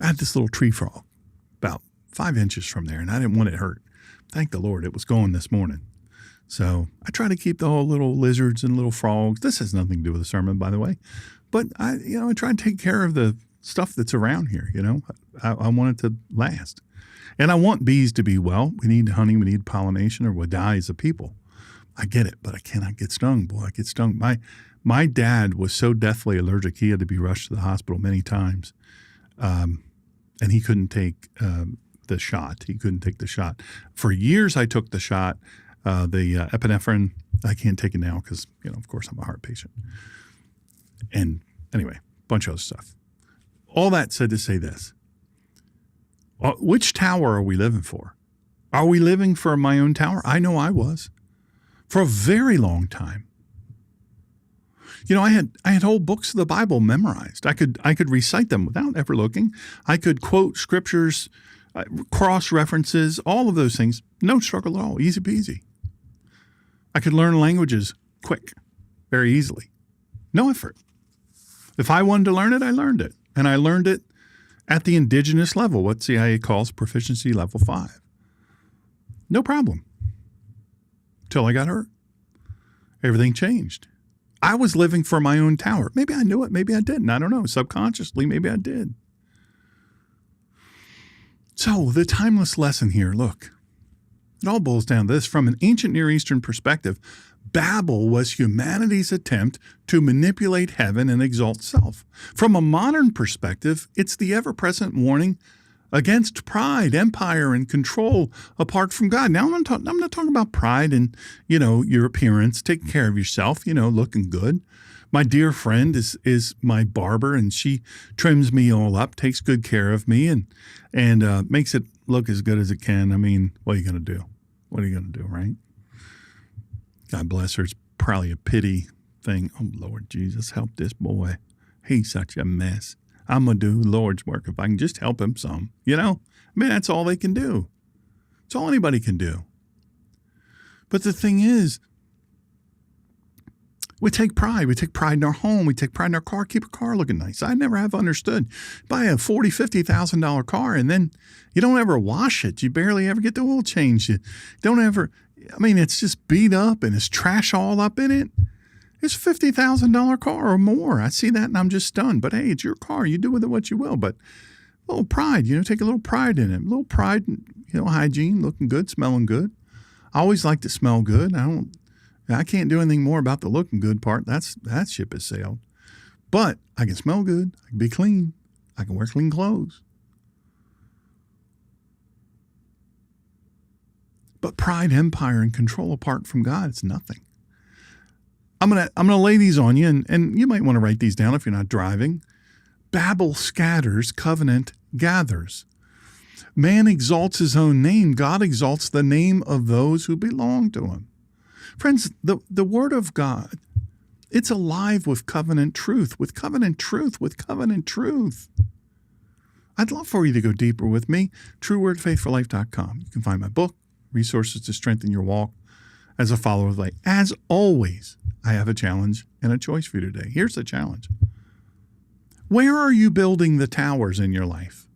I had this little tree frog about 5 inches from there, and I didn't want it hurt. Thank the Lord, it was gone this morning. So I try to keep the whole little lizards and little frogs. This has nothing to do with the sermon, by the way. But I try to take care of the stuff that's around here. I want it to last. And I want bees to be well. We need honey, we need pollination, or we'll die as a people. I get it, but I cannot get stung. Boy, I get stung. My dad was so deathly allergic, he had to be rushed to the hospital many times. And he couldn't take the shot. He couldn't take the shot. For years, I took the shot, the epinephrine. I can't take it now because, of course, I'm a heart patient. And anyway, bunch of other stuff. All that said to say this. Which tower are we living for? Are we living for my own tower? I know I was. For a very long time. I had whole books of the Bible memorized. I could recite them without ever looking. I could quote scriptures, cross references, all of those things. No struggle at all. Easy peasy. I could learn languages quick, very easily. No effort. If I wanted to learn it, I learned it. And I learned it at the indigenous level, what CIA calls proficiency level 5. No problem. Till I got hurt. Everything changed. I was living for my own tower. Maybe I knew it. Maybe I didn't. I don't know. Subconsciously, maybe I did. So the timeless lesson here, look, it all boils down to this. From an ancient Near Eastern perspective, Babel was humanity's attempt to manipulate heaven and exalt self. From a modern perspective, it's the ever-present warning against pride, empire, and control apart from God. Now, I'm not talking about pride and, your appearance, taking care of yourself, looking good. My dear friend is my barber, and she trims me all up, takes good care of me, and makes it look as good as it can. I mean, what are you going to do? What are you going to do, right? God bless her. It's probably a pity thing. Oh, Lord Jesus, help this boy. He's such a mess. I'm going to do Lord's work if I can just help him some. I mean, that's all they can do. It's all anybody can do. But the thing is, we take pride. We take pride in our home. We take pride in our car. Keep a car looking nice. I never have understood. Buy a $40,000, $50,000 car, and then you don't ever wash it. You barely ever get the oil changed. You don't ever, it's just beat up and it's trash all up in it. It's a $50,000 car or more. I see that and I'm just stunned. But hey, it's your car. You do with it what you will. But a little pride, take a little pride in it. A little pride in, hygiene, looking good, smelling good. I always like to smell good. I can't do anything more about the looking good part. That ship has sailed. But I can smell good. I can be clean. I can wear clean clothes. But pride, empire, and control apart from God, it's nothing. I'm gonna lay these on you, and you might want to write these down if you're not driving. Babel scatters, covenant gathers. Man exalts his own name. God exalts the name of those who belong to him. Friends, the Word of God, it's alive with covenant truth, with covenant truth, with covenant truth. I'd love for you to go deeper with me. TrueWordFaithForLife.com. You can find my book, Resources to Strengthen Your Walk as a Follower of Light. As always, I have a challenge and a choice for you today. Here's the challenge. Where are you building the towers in your life?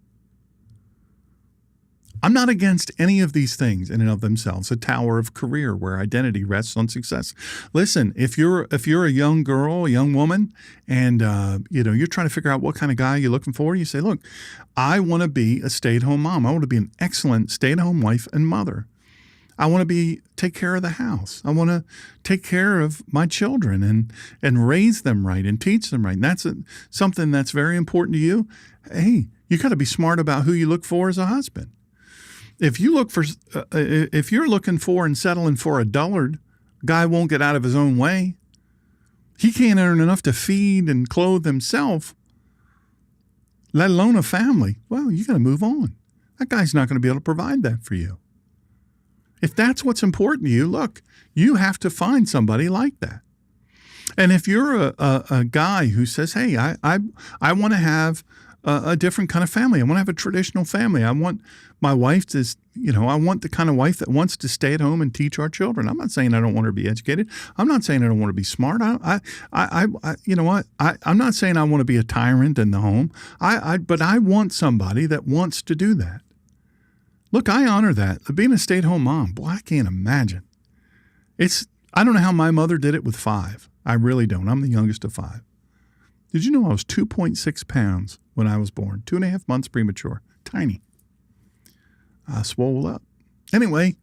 I'm not against any of these things in and of themselves. A tower of career where identity rests on success. Listen, if you're a young girl, a young woman, and you're trying to figure out what kind of guy you're looking for, you say, look, I want to be a stay-at-home mom. I want to be an excellent stay-at-home wife and mother. I want to take care of the house. I want to take care of my children and raise them right and teach them right. And that's something that's very important to you. Hey, you got to be smart about who you look for as a husband. If you're looking for and settling for a dullard, guy won't get out of his own way. He can't earn enough to feed and clothe himself, let alone a family. Well, you got to move on. That guy's not going to be able to provide that for you. If that's what's important to you, look, you have to find somebody like that. And if you're a guy who says, hey, I want to have a different kind of family. I want to have a traditional family. I want my wife to, I want the kind of wife that wants to stay at home and teach our children. I'm not saying I don't want her to be educated. I'm not saying I don't want her to be smart. You know what? I'm not saying I want to be a tyrant in the home. But I want somebody that wants to do that. Look, I honor that. Being a stay-at-home mom, boy, I can't imagine. I don't know how my mother did it with 5. I really don't. I'm the youngest of 5. Did you know I was 2.6 pounds when I was born? 2.5 months premature. Tiny. I swole up. Anyway,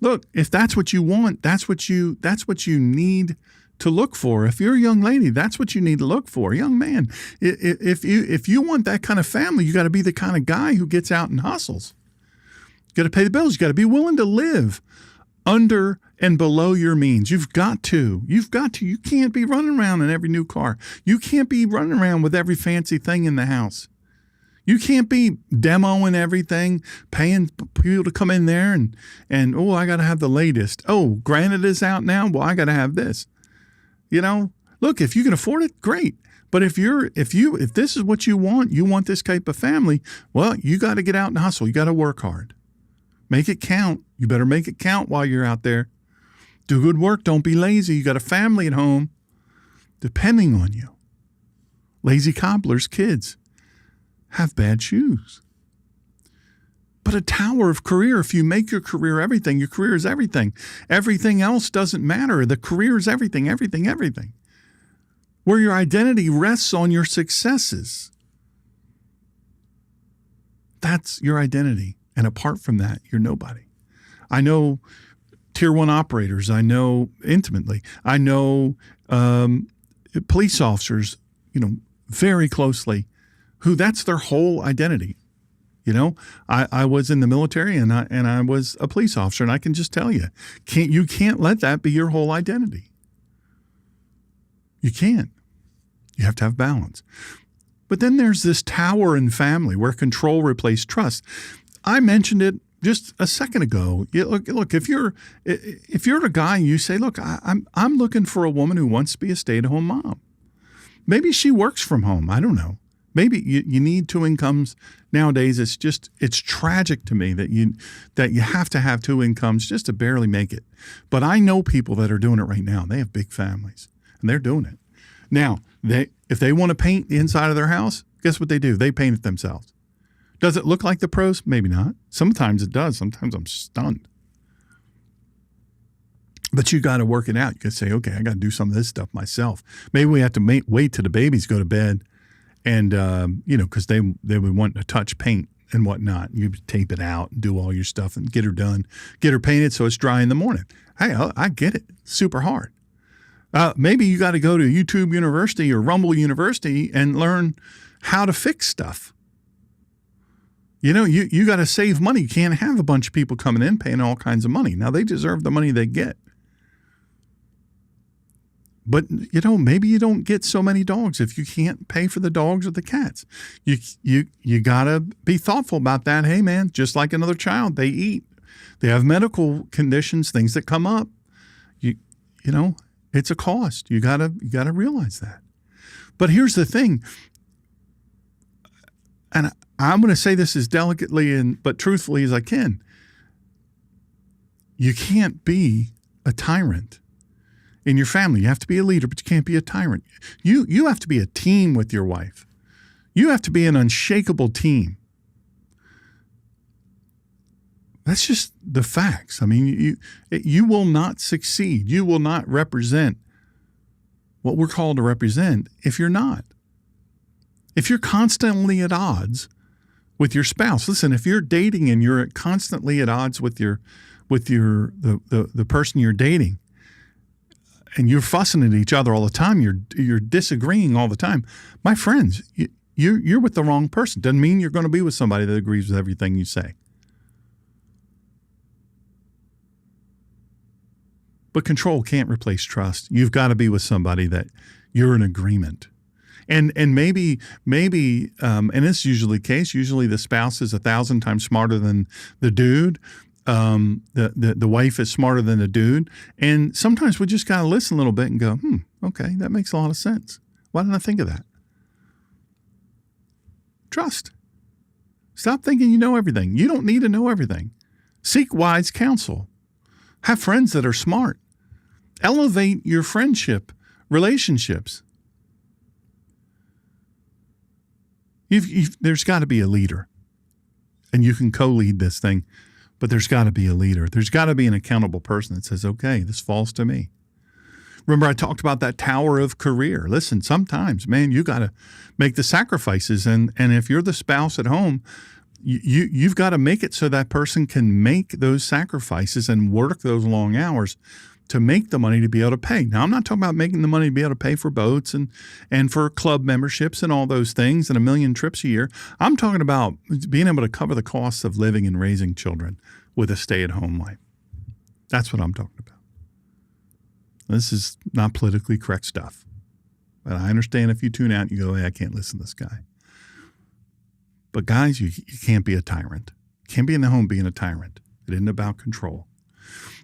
look, if that's what you want, that's what you need to look for. If you're a young lady, that's what you need to look for. Young man, if you want that kind of family, you got to be the kind of guy who gets out and hustles. You got to pay the bills. You got to be willing to live under and below your means. You've got to. You can't be running around in every new car. You can't be running around with every fancy thing in the house. You can't be demoing everything, paying people to come in there and I got to have the latest. Oh, Granite is out now. Well, I got to have this. Look, if you can afford it, great. But if this is what you want this type of family, well, you got to get out and hustle. You got to work hard. Make it count. You better make it count while you're out there. Do good work. Don't be lazy. You got a family at home. depending on you. Lazy cobblers' kids have bad shoes. But a tower of career, if you make your career everything, your career is everything. Everything else doesn't matter. The career is everything, everything, everything. Where your identity rests on your successes. That's your identity. And apart from that, you're nobody. I know tier 1 operators. I know intimately. I know police officers, very closely, who that's their whole identity. I was in the military and I was a police officer, and I can just tell you, you can't let that be your whole identity. You can't. You have to have balance. But then there's this tower in family where control replaced trust. I mentioned it just a second ago. Look, if you're a guy and you say, look, I'm looking for a woman who wants to be a stay-at-home mom. Maybe she works from home. I don't know. Maybe you need 2 incomes nowadays. It's tragic to me that you have to have 2 incomes just to barely make it. But I know people that are doing it right now. They have big families and they're doing it. Now, if they want to paint the inside of their house, guess what they do? They paint it themselves. Does it look like the pros? Maybe not. Sometimes it does. Sometimes I'm stunned. But you got to work it out. You got to say, okay, I got to do some of this stuff myself. Maybe we have to wait till the babies go to bed. And, because they would want to touch paint and whatnot. You tape it out and do all your stuff and get her done, get her painted so it's dry in the morning. Hey, I get it. Super hard. Maybe you got to go to YouTube University or Rumble University and learn how to fix stuff. You got to save money. You can't have a bunch of people coming in paying all kinds of money. Now, they deserve the money they get. But, maybe you don't get so many dogs if you can't pay for the dogs or the cats. You got to be thoughtful about that. Hey, man, just like another child, they eat. They have medical conditions, things that come up. It's a cost. You got to realize that. But here's the thing. And I'm going to say this as delicately but truthfully as I can. You can't be a tyrant in your family. You have to be a leader, but you can't be a tyrant. You have to be a team with your wife. You have to be an unshakable team. That's just the facts. I mean, you will not succeed. You will not represent what we're called to represent if you're not. If you're constantly at odds with your spouse, listen, if you're dating and you're constantly at odds with the person you're dating, and you're fussing at each other all the time, you're disagreeing all the time, my friends, you're with the wrong person. Doesn't mean you're going to be with somebody that agrees with everything you say. But control can't replace trust. You've got to be with somebody that you're in agreement. And maybe, and this is usually the case. Usually the spouse is 1,000 times smarter than the dude. The wife is smarter than the dude. And sometimes we just got to listen a little bit and go, okay, that makes a lot of sense. Why didn't I think of that? Trust. Stop thinking you know everything. You don't need to know everything. Seek wise counsel. Have friends that are smart. Elevate your friendship relationships. There's got to be a leader. And you can co-lead this thing. But there's got to be a leader. There's got to be an accountable person that says, okay, this falls to me. Remember, I talked about that tower of career. Listen, sometimes, man, you got to make the sacrifices. And if you're the spouse at home, you've got to make it so that person can make those sacrifices and work those long hours to make the money to be able to pay. Now, I'm not talking about making the money to be able to pay for boats and for club memberships and all those things and 1 million trips a year. I'm talking about being able to cover the costs of living and raising children with a stay-at-home life. That's what I'm talking about. This is not politically correct stuff. But I understand if you tune out and you go, hey, I can't listen to this guy. But guys, you can't be a tyrant. You can't be in the home being a tyrant. It isn't about control.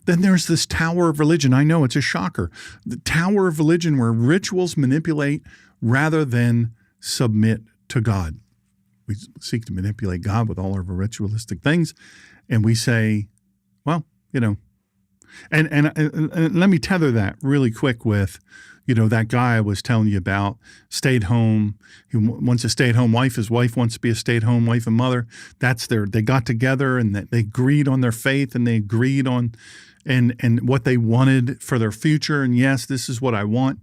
Then there's this tower of religion. I know it's a shocker. The tower of religion where rituals manipulate rather than submit to God. We seek to manipulate God with all of our ritualistic things. And we say, well, And let me tether that really quick with, that guy I was telling you about, stayed home. He wants a stay-at-home wife. His wife wants to be a stay-at-home wife and mother. They got together and they agreed on their faith, and they agreed on and what they wanted for their future. And yes, this is what I want.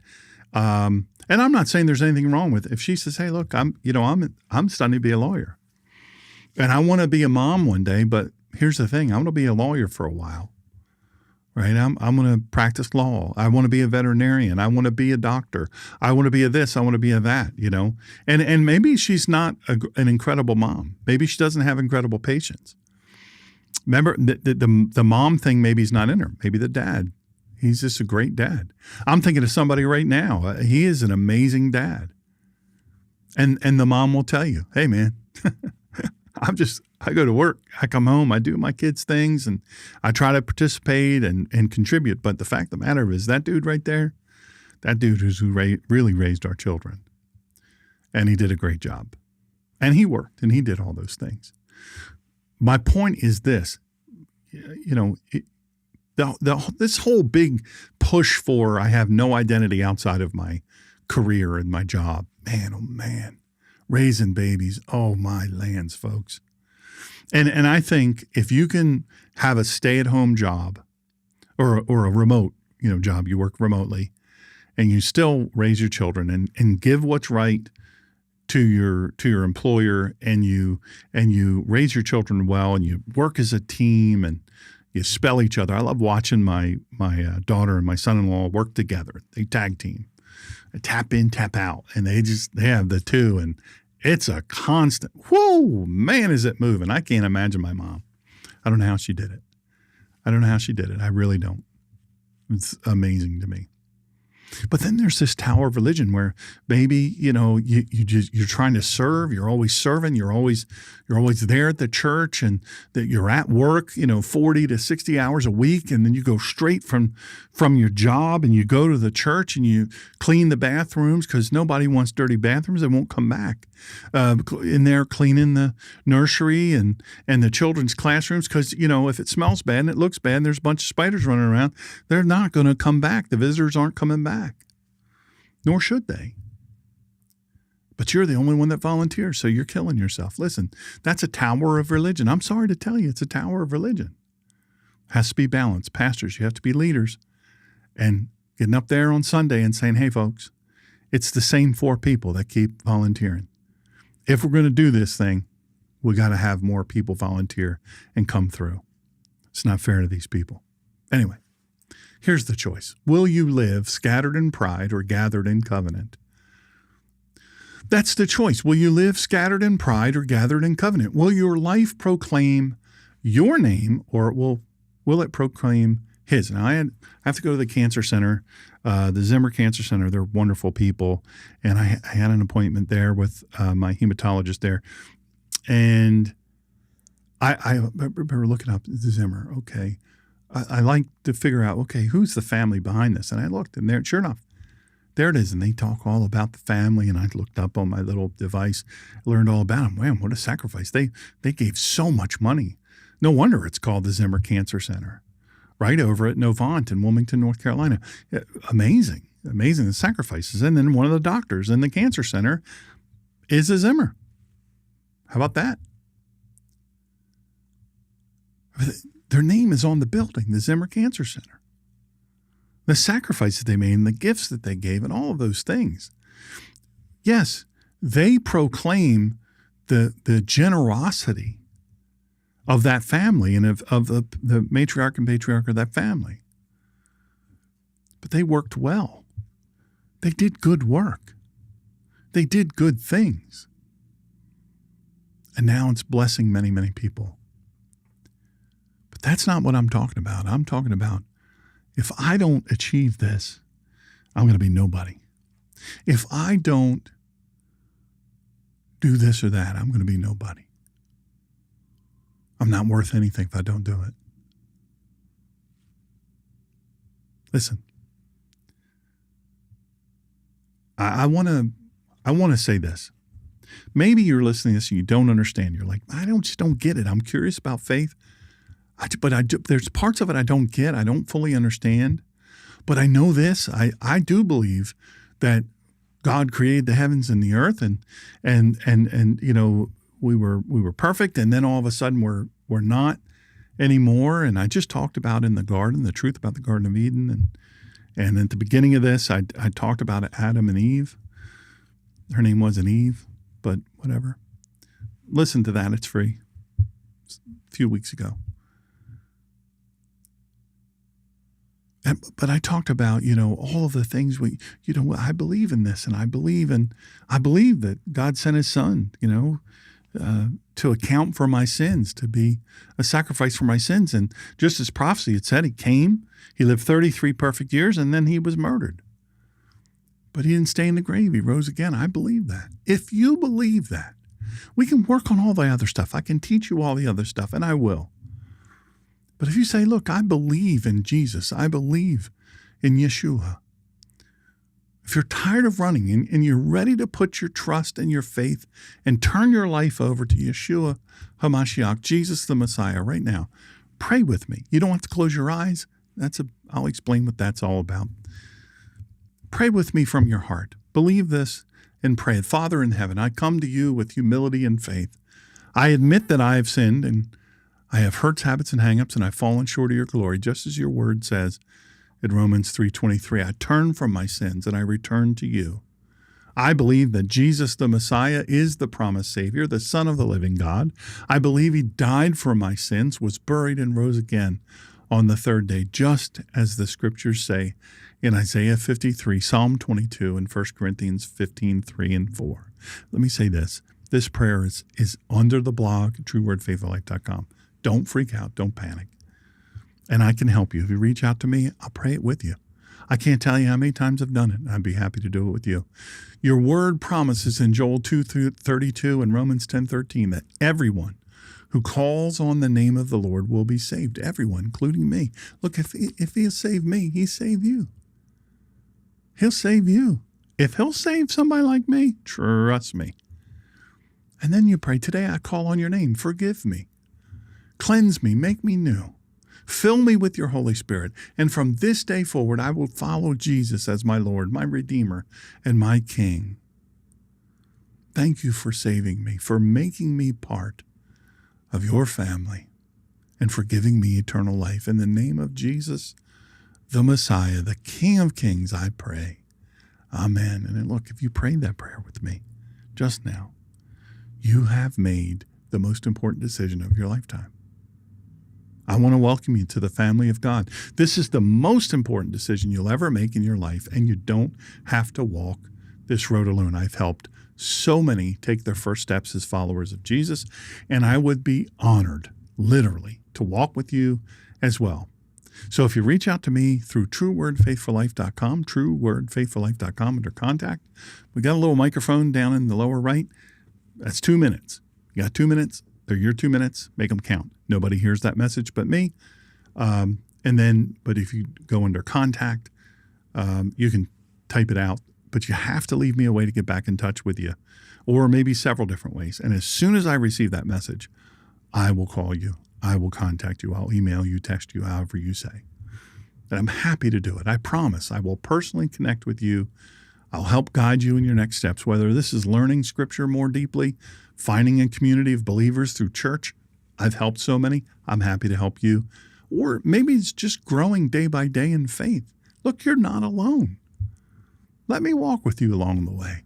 And I'm not saying there's anything wrong with it. If she says, hey, look, I'm studying to be a lawyer, and I want to be a mom one day, but here's the thing, I'm going to be a lawyer for a while. Right? I'm going to practice law. I want to be a veterinarian. I want to be a doctor. I want to be a this. I want to be a that, And maybe she's not an incredible mom. Maybe she doesn't have incredible patience. Remember, the mom thing maybe is not in her. Maybe the dad. He's just a great dad. I'm thinking of somebody right now. He is an amazing dad. And the mom will tell you, hey, man, I go to work, I come home, I do my kids' things, and I try to participate and contribute. But the fact of the matter is that dude right there, that dude is who really raised our children. And he did a great job. And he worked, and he did all those things. My point is this, this whole big push for I have no identity outside of my career and my job. Man, oh man. Raising babies, oh my lands, folks. And I think if you can have a stay-at-home job or a remote, job, you work remotely, and you still raise your children and give what's right to your employer, and you raise your children well, and you work as a team, and you spell each other. I love watching my daughter and my son-in-law work together. They tag team. Tap in, tap out, and they have the two, and it's a constant, whoa, man, is it moving. I can't imagine my mom. I don't know how she did it. I really don't. It's amazing to me. But then there's this Tower of Religion where maybe, you're trying to serve, you're always serving, you're always there at the church, and that you're at work, 40 to 60 hours a week, and then you go straight from your job and you go to the church and you clean the bathrooms because nobody wants dirty bathrooms. They won't come back. In there cleaning the nursery and the children's classrooms because, if it smells bad and it looks bad and there's a bunch of spiders running around, they're not going to come back. The visitors aren't coming back, nor should they. But you're the only one that volunteers, so you're killing yourself. Listen, that's a tower of religion. I'm sorry to tell you, it's a tower of religion. It has to be balanced. Pastors, you have to be leaders. And getting up there on Sunday and saying, hey, folks, it's the same 4 people that keep volunteering. If we're going to do this thing, we got to have more people volunteer and come through. It's not fair to these people. Anyway, here's the choice. Will you live scattered in pride or gathered in covenant? That's the choice. Will you live scattered in pride or gathered in covenant? Will your life proclaim your name, or will it proclaim his? Now, I have to go to the cancer center, the Zimmer Cancer Center. They're wonderful people. And I had an appointment there with my hematologist there. And I remember looking up the Zimmer. Okay. I like to figure out, okay, who's the family behind this? And I looked, and there, sure enough, there it is. And they talk all about the family. And I looked up on my little device, learned all about them. Man, what a sacrifice. They gave so much money. No wonder it's called the Zimmer Cancer Center, right over at Novant in Wilmington, North Carolina. Amazing the sacrifices. And then one of the doctors in the cancer center is a Zimmer. How about that? Their name is on the building, the Zimmer Cancer Center. The sacrifices they made and the gifts that they gave and all of those things. Yes, they proclaim the generosity of that family and of the matriarch and patriarch of that family. But they worked well. They did good work. They did good things. And now it's blessing many, many people. But that's not what I'm talking about. I'm talking about if I don't achieve this, I'm going to be nobody. If I don't do this or that, I'm going to be nobody. I'm not worth anything if I don't do it. Listen, I want to say this. Maybe you're listening to this and you don't understand. You're like, just don't get it. I'm curious about faith. There's parts of it I don't get. I don't fully understand. But I know this. I do believe that God created the heavens and the earth, and we were perfect, and then all of a sudden we're not anymore. And I just talked about in the garden, the truth about the Garden of Eden, and at the beginning of this, I talked about Adam and Eve. Her name wasn't Eve, but whatever. Listen to that; it's free. It's a few weeks ago. But I talked about, all of the things I believe in this, and I believe that God sent his son, to account for my sins, to be a sacrifice for my sins. And just as prophecy had said, he came, he lived 33 perfect years, and then he was murdered. But he didn't stay in the grave. He rose again. I believe that. If you believe that, we can work on all the other stuff. I can teach you all the other stuff, and I will. But if you say, look, I believe in Jesus, I believe in Yeshua. If you're tired of running and you're ready to put your trust and your faith and turn your life over to Yeshua HaMashiach, Jesus the Messiah, right now, pray with me. You don't have to close your eyes. I'll explain what that's all about. Pray with me from your heart. Believe this and pray. Father in heaven, I come to you with humility and faith. I admit that I have sinned and I have hurts, habits, and hang-ups, and I've fallen short of your glory, just as your word says in Romans 3:23. I turn from my sins and I return to you. I believe that Jesus the Messiah is the promised Savior, the Son of the living God. I believe he died for my sins, was buried, and rose again on the third day, just as the scriptures say in Isaiah 53, Psalm 22, and 1 Corinthians 15, 3 and 4. Let me say this. This prayer is under the blog, truewordfaithfullife.com. Don't freak out. Don't panic. And I can help you. If you reach out to me, I'll pray it with you. I can't tell you how many times I've done it. I'd be happy to do it with you. Your word promises in Joel 2:32 and Romans 10:13 that everyone who calls on the name of the Lord will be saved. Everyone, including me. Look, if he'll save me, he save you. He'll save you. If he'll save somebody like me, trust me. And then you pray, today I call on your name. Forgive me. Cleanse me, make me new. Fill me with your Holy Spirit. And from this day forward, I will follow Jesus as my Lord, my Redeemer, and my King. Thank you for saving me, for making me part of your family, and for giving me eternal life. In the name of Jesus, the Messiah, the King of Kings, I pray. Amen. And then look, if you prayed that prayer with me just now, you have made the most important decision of your lifetime. I want to welcome you to the family of God. This is the most important decision you'll ever make in your life, and you don't have to walk this road alone. I've helped so many take their first steps as followers of Jesus, and I would be honored, literally, to walk with you as well. So if you reach out to me through truewordfaithfullife.com, truewordfaithfullife.com under contact, we got a little microphone down in the lower right. That's 2 minutes. You got 2 minutes. They're your 2 minutes. Make them count. Nobody hears that message but me. But if you go under contact, you can type it out. But you have to leave me a way to get back in touch with you, or maybe several different ways. And as soon as I receive that message, I will call you. I will contact you. I'll email you, text you, however you say. And I'm happy to do it. I promise I will personally connect with you. I'll help guide you in your next steps, whether this is learning Scripture more deeply, finding a community of believers through church. I've helped so many. I'm happy to help you. Or maybe it's just growing day by day in faith. Look, you're not alone. Let me walk with you along the way.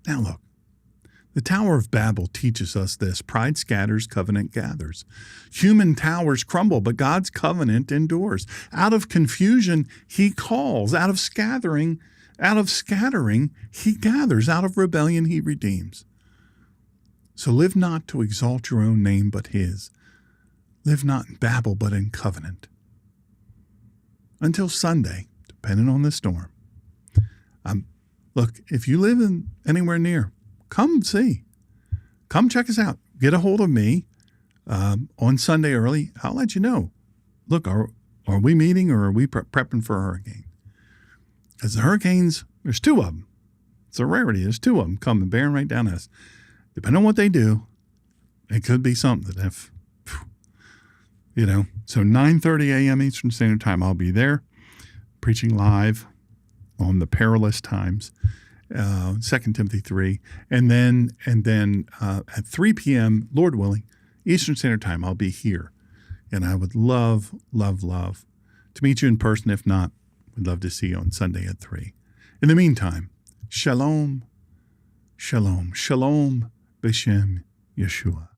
Now look, the Tower of Babel teaches us this. Pride scatters, covenant gathers. Human towers crumble, but God's covenant endures. Out of confusion, he calls. Out of scattering, he gathers. Out of rebellion, he redeems. So live not to exalt your own name, but his. Live not in Babel, but in covenant. Until Sunday, depending on the storm. Look, if you live anywhere near, come see. Come check us out. Get a hold of me on Sunday early. I'll let you know. Look, are we meeting, or are we prepping for a hurricane? Because the hurricanes, there's two of them. It's a rarity. There's two of them coming, bearing right down at us. Depending on what they do, it could be something that So 9:30 a.m. Eastern Standard Time, I'll be there preaching live on the perilous times, 2 Timothy 3. And then at 3 p.m., Lord willing, Eastern Standard Time, I'll be here. And I would love, love, love to meet you in person. If not, we'd love to see you on Sunday at 3. In the meantime, shalom, shalom, shalom, b'shem Yeshua.